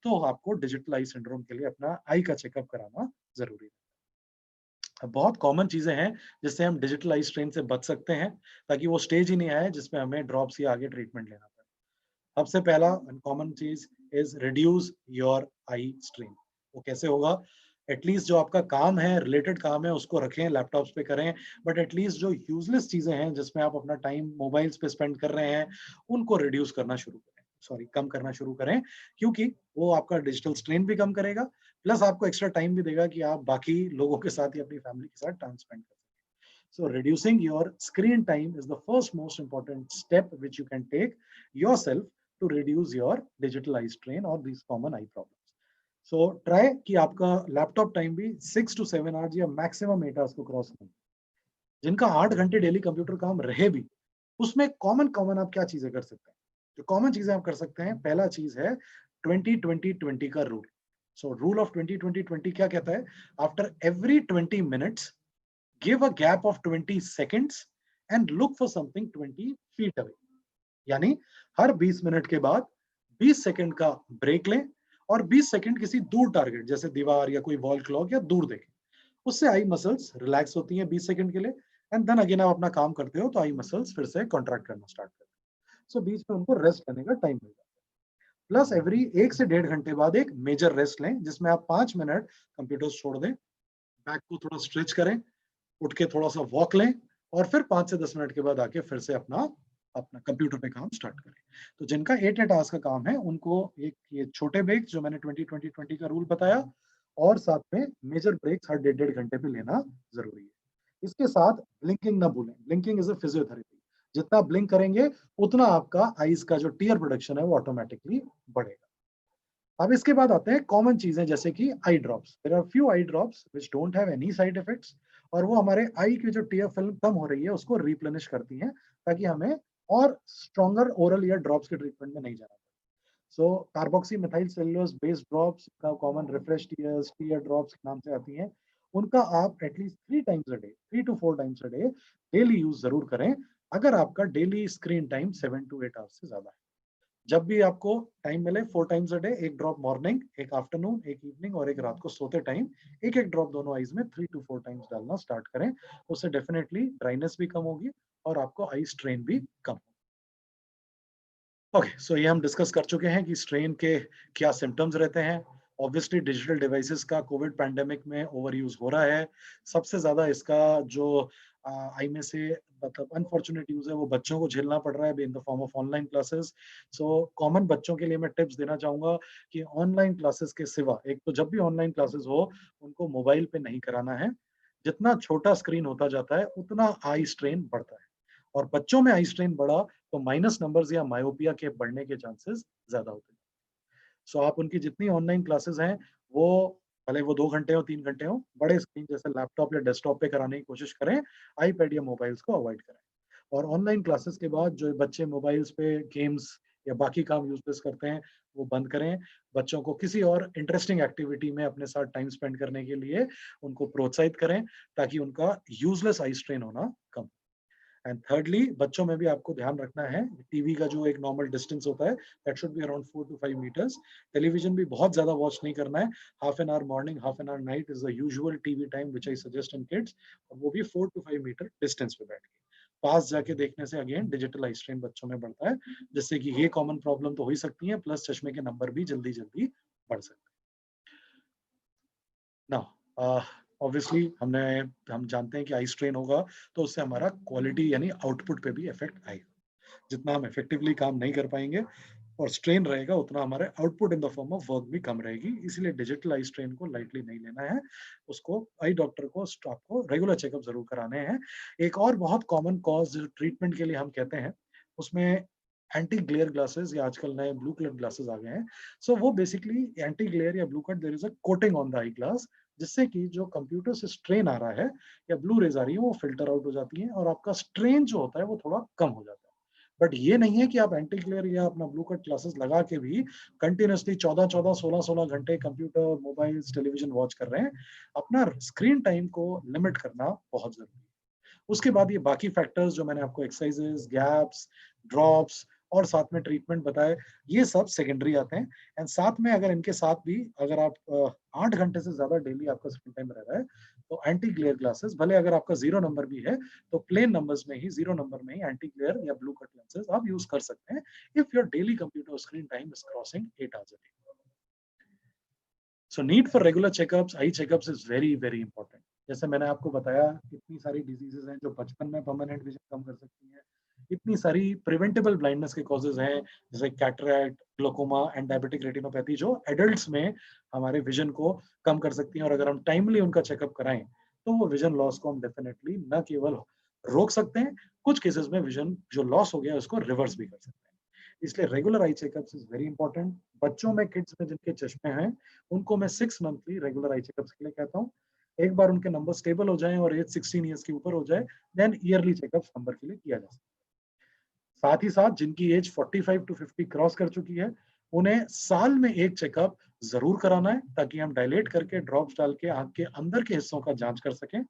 तो आपको डिजिटल आई सिंड्रोम के लिए अपना आई का चेकअप कराना ज़रूरी है। बहुत कॉमन चीज़ें हैं जिससे हम डिजिटल आई स्ट्रेन से बच सकते हैं, ताकि वो स्टेज ही नहीं आए जिसमें हमें ड्रॉप्स या आगे ट्रीटमेंट लेना पड़े। सबसे पहला uncommon cheese is reduce your eye strain. वो कैसे होगा? एटलीस्ट जो आपका काम है, रिलेटेड काम है, उसको रखें, लैपटॉप्स पे करें, बट एटलीस्ट जो यूज़लेस चीज़ें हैं, जिसमें आप अपना टाइम मोबाइल्स पे स्पेंड कर रहे हैं, उनको रिड्यूस करना शुरू करें। सॉरी, कम करना शुरू करें, क्योंकि वो आपका डिजिटल स्ट्रेन भी कम करेगा, प्लस आपको एक्स्ट्रा टाइम भी देगा कि आप बाकी लोगों के साथ या अपनी फैमिली के साथ टाइम स्पेंड कर सकें। So reducing your screen time is the first most important step which you can take yourself to reduce your digital eye strain or these common eye problems. So try कि आपका लैपटॉप टाइम भी 6 to 7 आवर्स या मैक्सिमम 8 आवर्स को क्रॉस करें। जिनका 8 घंटे डेली कंप्यूटर काम रहे भी, उसमें कॉमन कॉमन आप क्या चीजें कर सकते हैं? जो कॉमन चीजें आप कर सकते हैं, पहला चीज है 20-20-20 का रूल। सो रूल ऑफ 20-20-20 क्या कहता है? After every 20 minutes give a gap of 20 seconds and look for something 20 feet away. यानी हर 20 मिनट के बाद 20 सेकंड का ब्रेक लें और 20 सेकंड किसी दूर टारगेट जैसे दीवार या कोई वॉल क्लॉक या दूर देखें। उससे आई मसल्स रिलैक्स होती हैं 20 सेकंड के लिए, एंड देन अगेन आप अपना काम करते हो तो आई मसल्स फिर से कॉन्ट्रैक्ट करना स्टार्ट करते हैं। सो बीच में उनको रेस्ट करने का टाइम मिल जाता है। प्लस एवरी 1 से 1.5 घंटे बाद एक मेजर रेस्ट लें, जिसमें आप 5 मिनट कंप्यूटर छोड़ दें, बैक को थोड़ा स्ट्रेच करें, उठ के थोड़ा सा वॉक लें और फिर 5 से 10 मिनट के बाद आके फिर से अपना अपना कंप्यूटर पे काम स्टार्ट करें। तो जिनका 8-8 आवर्स का काम है, उनको एक ये छोटे ब्रेक्स जो मैंने 20-20-20 का रूल बताया और साथ में मेजर ब्रेक्स हर डेढ़-डेढ़ घंटे पे लेना ज़रूरी है। इसके साथ ब्लिंकिंग ना भूलें। Blinking is a physiotherapy. जितना ब्लिंक करेंगे, उतना आपका आईज़ का जो टियर प्रोडक्शन है, वो ऑटोमैटिकली बढ़ेगा। अब इसके बाद आते हैं कॉमन चीजें जैसे कि eye drops. There are few eye drops which don't have any side effects और वो हमारे आई की जो टीयर फिल्म कम हो रही है उसको रिप्लेनिश करती हैं, ताकि हमें और स्ट्रॉन्गर ओरल या ड्रॉप्स के ट्रीटमेंट में नहीं जाना पड़े। So carboxy methyl cellulose based drops का common refresh tears, tear drops के नाम से आती हैं। उनका आप at least 3 times a day, 3 to 4 times a day daily use जरूर करें, अगर आपका daily screen time 7 to 8 hours से ज्यादा है। जब भी आपको टाइम मिले 4 टाइम्स अ डे, एक ड्रॉप मॉर्निंग, एक आफ्टरनून, एक इवनिंग और एक रात को सोते टाइम, एक-एक ड्रॉप दोनों आईज में 3 टू 4 टाइम्स डालना स्टार्ट करें। उससे डेफिनिटली ड्राइनेस भी कम होगी और आपको आई स्ट्रेन भी कम। ओके, सो ये हम डिस्कस कर चुके हैं कि स्ट्रेन के क्या सिम्पटम्स रहते हैं। ऑब्वियसली डिजिटल डिवाइसेस का कोविड पैंडेमिक में ओवर यूज हो रहा है। सबसे ज्यादा इसका जो आई में से मतलब अनफॉर्चुनेट यूज है वो बच्चों को झेलना पड़ रहा है इन the form of online classes. So common बच्चों के लिए मैं टिप्स देना चाहूंगा कि ऑनलाइन क्लासेस के सिवा, एक तो जब भी ऑनलाइन क्लासेस हो उनको मोबाइल पे नहीं कराना है। जितना छोटा स्क्रीन होता जाता है उतना आई स्ट्रेन बढ़ता है, और बच्चों में आई स्ट्रेन बढ़ा तो माइनस नंबर्स या मायोपिया के बढ़ने के चांसेस ज्यादा होते हैं। सो आप उनकी जितनी ऑनलाइन क्लासेस हैं, वो भले वो 2 घंटे हो 3 घंटे हो, बड़े स्क्रीन जैसे लैपटॉप या डेस्कटॉप पे कराने की कोशिश करें। आईपैड या मोबाइल्स को अवॉइड करें। और ऑनलाइन क्लासेस के बाद जो बच्चे मोबाइल्स पे गेम्स या बाकी काम यूजलेस करते हैं, वो बंद करें। बच्चों को किसी और इंटरेस्टिंग एक्टिविटी में अपने साथ टाइम स्पेंड करने के लिए उनको प्रोत्साहित करें, ताकि उनका यूजलेस आई स्ट्रेन होना कम। एंड थर्डली, बच्चों में भी आपको ध्यान रखना है, टीवी का जो एक नॉर्मल डिस्टेंस होता है that should be around 4 to 5 metres. Television भी बहुत ज्यादा वॉच नहीं करना है। Half an hour morning, half an hour night is the usual TV time which I suggest in kids, और वो भी 4 to 5 मीटर डिस्टेंस पे बैठ के। पास जाके देखने से अगेन डिजिटल आई स्ट्रेन बच्चों में बढ़ता है, जिससे कि ये कॉमन प्रॉब्लम तो हो ही सकती है, प्लस चश्मे के नंबर भी जल्दी जल्दी बढ़ सकते हैं। ना ऑब्वियसली हम जानते हैं कि आई स्ट्रेन होगा तो उससे हमारा क्वालिटी यानी आउटपुट पे भी इफेक्ट आएगा। जितना हम इफेक्टिवली काम नहीं कर पाएंगे और स्ट्रेन रहेगा, उतना हमारे output in the form of work भी कम रहेगी। इसीलिए डिजिटल आई स्ट्रेन को लाइटली नहीं लेना है, उसको आई डॉक्टर को आपको रेगुलर चेकअप जरूर कराने हैं। एक और बहुत कॉमन कॉज ट्रीटमेंट के लिए हम कहते हैं, उसमें एंटी ग्लेयर ग्लासेस या आजकल नए ब्लू कलर ग्लासेस आ गए हैं। सो वो बेसिकली एंटी ग्लेयर या blue cut, there is a coating on the eye glass, जिससे कि जो कंप्यूटर से स्ट्रेन आ रहा है या ब्लू रेज आ रही है वो फिल्टर आउट हो जाती है और आपका स्ट्रेन जो होता है वो थोड़ा कम हो जाता है। बट ये नहीं है कि आप एंटी ग्लेयर या अपना ब्लू कट ग्लासेस लगा के भी कंटिन्यूसली 14-14, 16-16 घंटे कंप्यूटर, मोबाइल, टेलीविजन वॉच कर रहे हैं। अपना स्क्रीन टाइम को लिमिट करना बहुत जरूरी है। उसके बाद ये बाकी फैक्टर्स जो मैंने आपको एक्सरसाइजेस, गैप्स, ड्रॉप्स और साथ में ट्रीटमेंट बताए, ये सब सेकेंडरी आते हैं। एंड साथ में अगर इनके साथ भी अगर आप 8 घंटे से ज्यादा डेली आपका स्क्रीन टाइम रह रहा है, तो एंटी ग्लेयर ग्लासेस, भले अगर आपका 0 नंबर भी है तो प्लेन नंबर्स में ही, 0 नंबर में ही एंटी ग्लेयर या ब्लू कट लेंसेज आप यूज कर सकते हैं if your daily computer screen time is crossing 8 hours a day. So need for regular checkups, I checkups is very very important. जैसे मैंने आपको बताया, इतनी सारी डिजीजेस हैं जो बचपन में परमानेंट विजन कम कर सकती हैं, इतनी सारी प्रिवेंटेबल ब्लाइंडनेस के कॉजेज हैं, जैसे cataract, glaucoma and diabetic retinopathy, जो एडल्ट्स में हमारे विजन को कम कर सकती हैं। और अगर हम टाइमली उनका चेकअप कराएं तो वो विजन लॉस को हम डेफिनेटली न केवल रोक सकते हैं, कुछ केसेस में विजन जो लॉस हो गया है उसको रिवर्स भी कर सकते हैं। इसलिए regular I checkups is very important. बच्चों में, किड्स में जिनके चश्मे हैं, उनको मैं 6 मंथली रेगुलर आई चेकअप्स के लिए कहता हूँ। एक बार उनके नंबर स्टेबल हो जाएं और एज 16 ईयर्स के ऊपर हो जाए, देन ईयरली चेकअप्स नंबर के लिए किया जा सकता है। साथ ही साथ जिनकी एज 45 to 50 क्रॉस कर चुकी है, उन्हें साल में एक चेकअप जरूर कराना है, ताकि हम डायलेट करके ड्रॉप्स डाल के आंख के अंदर के हिस्सों का जांच कर सकें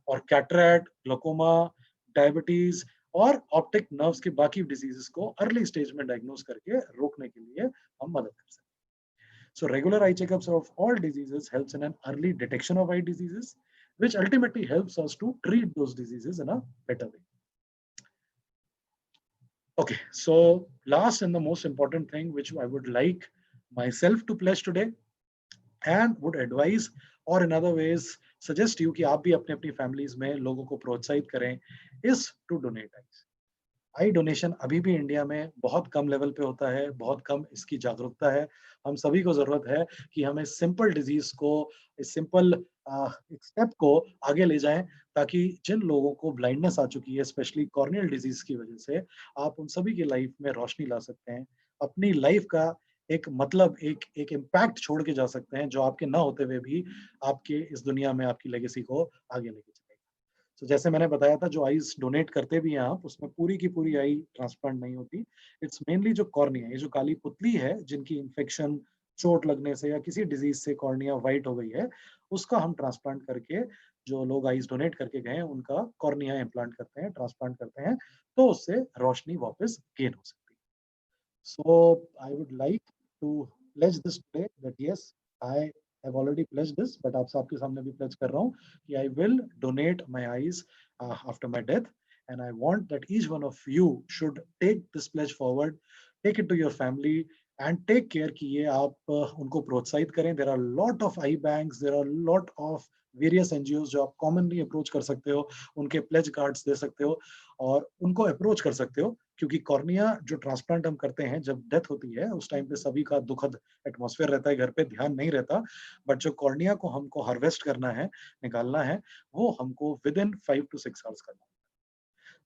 और कैटरैक्ट, ग्लोकोमा, डायबिटीज और ऑप्टिक नर्व्स के बाकी डिजीजेस को अर्ली स्टेज में डायग्नोज करके रोकने के लिए हम मदद कर सकते हैं। So regular eye checkups of all diseases helps in an early detection of eye diseases, which ultimately helps us to treat those diseases in a better way. Okay, so last and the most important thing which I would like myself to pledge today and would advise or in other ways suggest you कि आप भी अपने अपनी फैमिलीज में लोगों को प्रोत्साहित करें, is to donate eyes. I donation अभी भी इंडिया में बहुत कम लेवल पे होता है, बहुत कम इसकी जागरूकता है। हम सभी को जरूरत है कि हम इस सिंपल डिजीज को, इस सिंपल एक स्टेप को आगे ले जाएं, ताकि जिन लोगों को ब्लाइंडनेस आ चुकी है, स्पेशली कॉर्नियल डिजीज की वजह से, आप उन सभी की लाइफ में रोशनी ला सकते हैं, अपनी लाइफ का एक मतलब, एक एक इम्पैक्ट छोड़ के जा सकते हैं, जो आपके ना होते हुए भी आपके इस दुनिया में आपकी लेगेसी को आगे लेके चलेगा। तो जैसे मैंने बताया था, जो आईज डोनेट करते भी हैं आप, उसमें पूरी की पूरी आई ट्रांसप्लांट नहीं होती। इट्स मेनली जो कॉर्निया, ये जो काली पुतली है, जिनकी इन्फेक्शन, चोट लगने से या किसी डिजीज से कॉर्निया वाइट हो गई है, उसका हम ट्रांसप्लांट करके, जो लोग आईज डोनेट करके गए हैं उनका कॉर्निया इम्प्लांट करते हैं, ट्रांसप्लांट करते हैं, तो उससे रोशनी वापस गेन हो सकती है। So I would like to pledge this today that yes, I have already pledged this, but आप सबके सामने भी pledge कर रहा हूँ कि I will donate my eyes after my death, and I want that each one of you should take this pledge forward, take it to your family, and take care कि ये आप उनको प्रोत्साहित करें. There are a lot of eye banks, there are a lot of various NGO जो आप कॉमनली अप्रोच कर सकते हो, उनके प्लेज कार्ड्स दे सकते हो और उनको अप्रोच कर सकते हो, क्योंकि कॉर्निया जो ट्रांसप्लांट हम करते हैं, जब डेथ होती है उस टाइम पे सभी का दुखद एटमॉस्फेयर रहता है, घर पे ध्यान नहीं रहता, बट जो कॉर्निया को हमको हार्वेस्ट करना है, निकालना है, वो हमको विद इन 5 to 6 आवर्स करना है।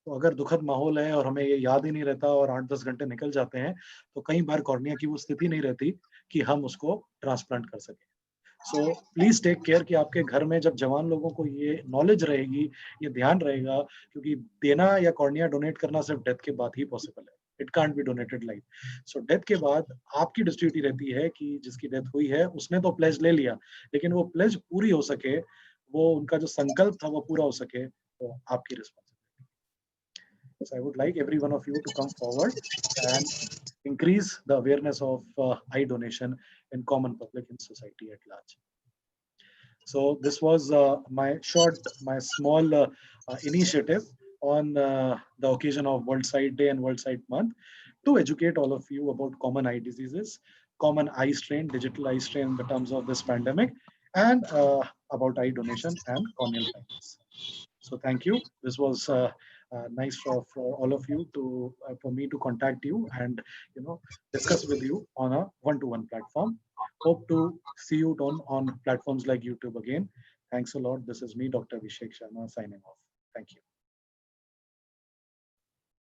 तो अगर दुखद माहौल है और हमें ये याद ही नहीं रहता और 8-10 घंटे निकल जाते हैं, तो कई बार कॉर्निया की वो स्थिति नहीं रहती कि हम उसको ट्रांसप्लांट कर सकें। सो प्लीज टेक केयर कि आपके घर में जब जवान लोगों को ये नॉलेज रहेगी, ये ध्यान रहेगा, क्योंकि देना या कॉर्निया डोनेट करना सिर्फ डेथ के बाद ही पॉसिबल है, it can't be donated life. So death के बाद आपकी ड्यूटी रहती है कि जिसकी डेथ हुई है उसने तो प्लेज ले लिया, लेकिन वो प्लेज पूरी हो सके, वो उनका जो संकल्प था वो पूरा हो सके, तो आपकी responsibility. So I would like every one of you to come forward and increase the awareness of eye donation in common public in society at large. So this was my small initiative on the occasion of World Sight Day and World Sight Month to educate all of you about common eye diseases, common eye strain, digital eye strain in the terms of this pandemic, and about eye donation and corneal kindness. So thank you. This was nice for all of you to for me to contact you and discuss with you on a one-to-one platform. Hope to see you on platforms like YouTube again. Thanks a lot. This is me, Dr. Abhishek Sharma, signing off. Thank you.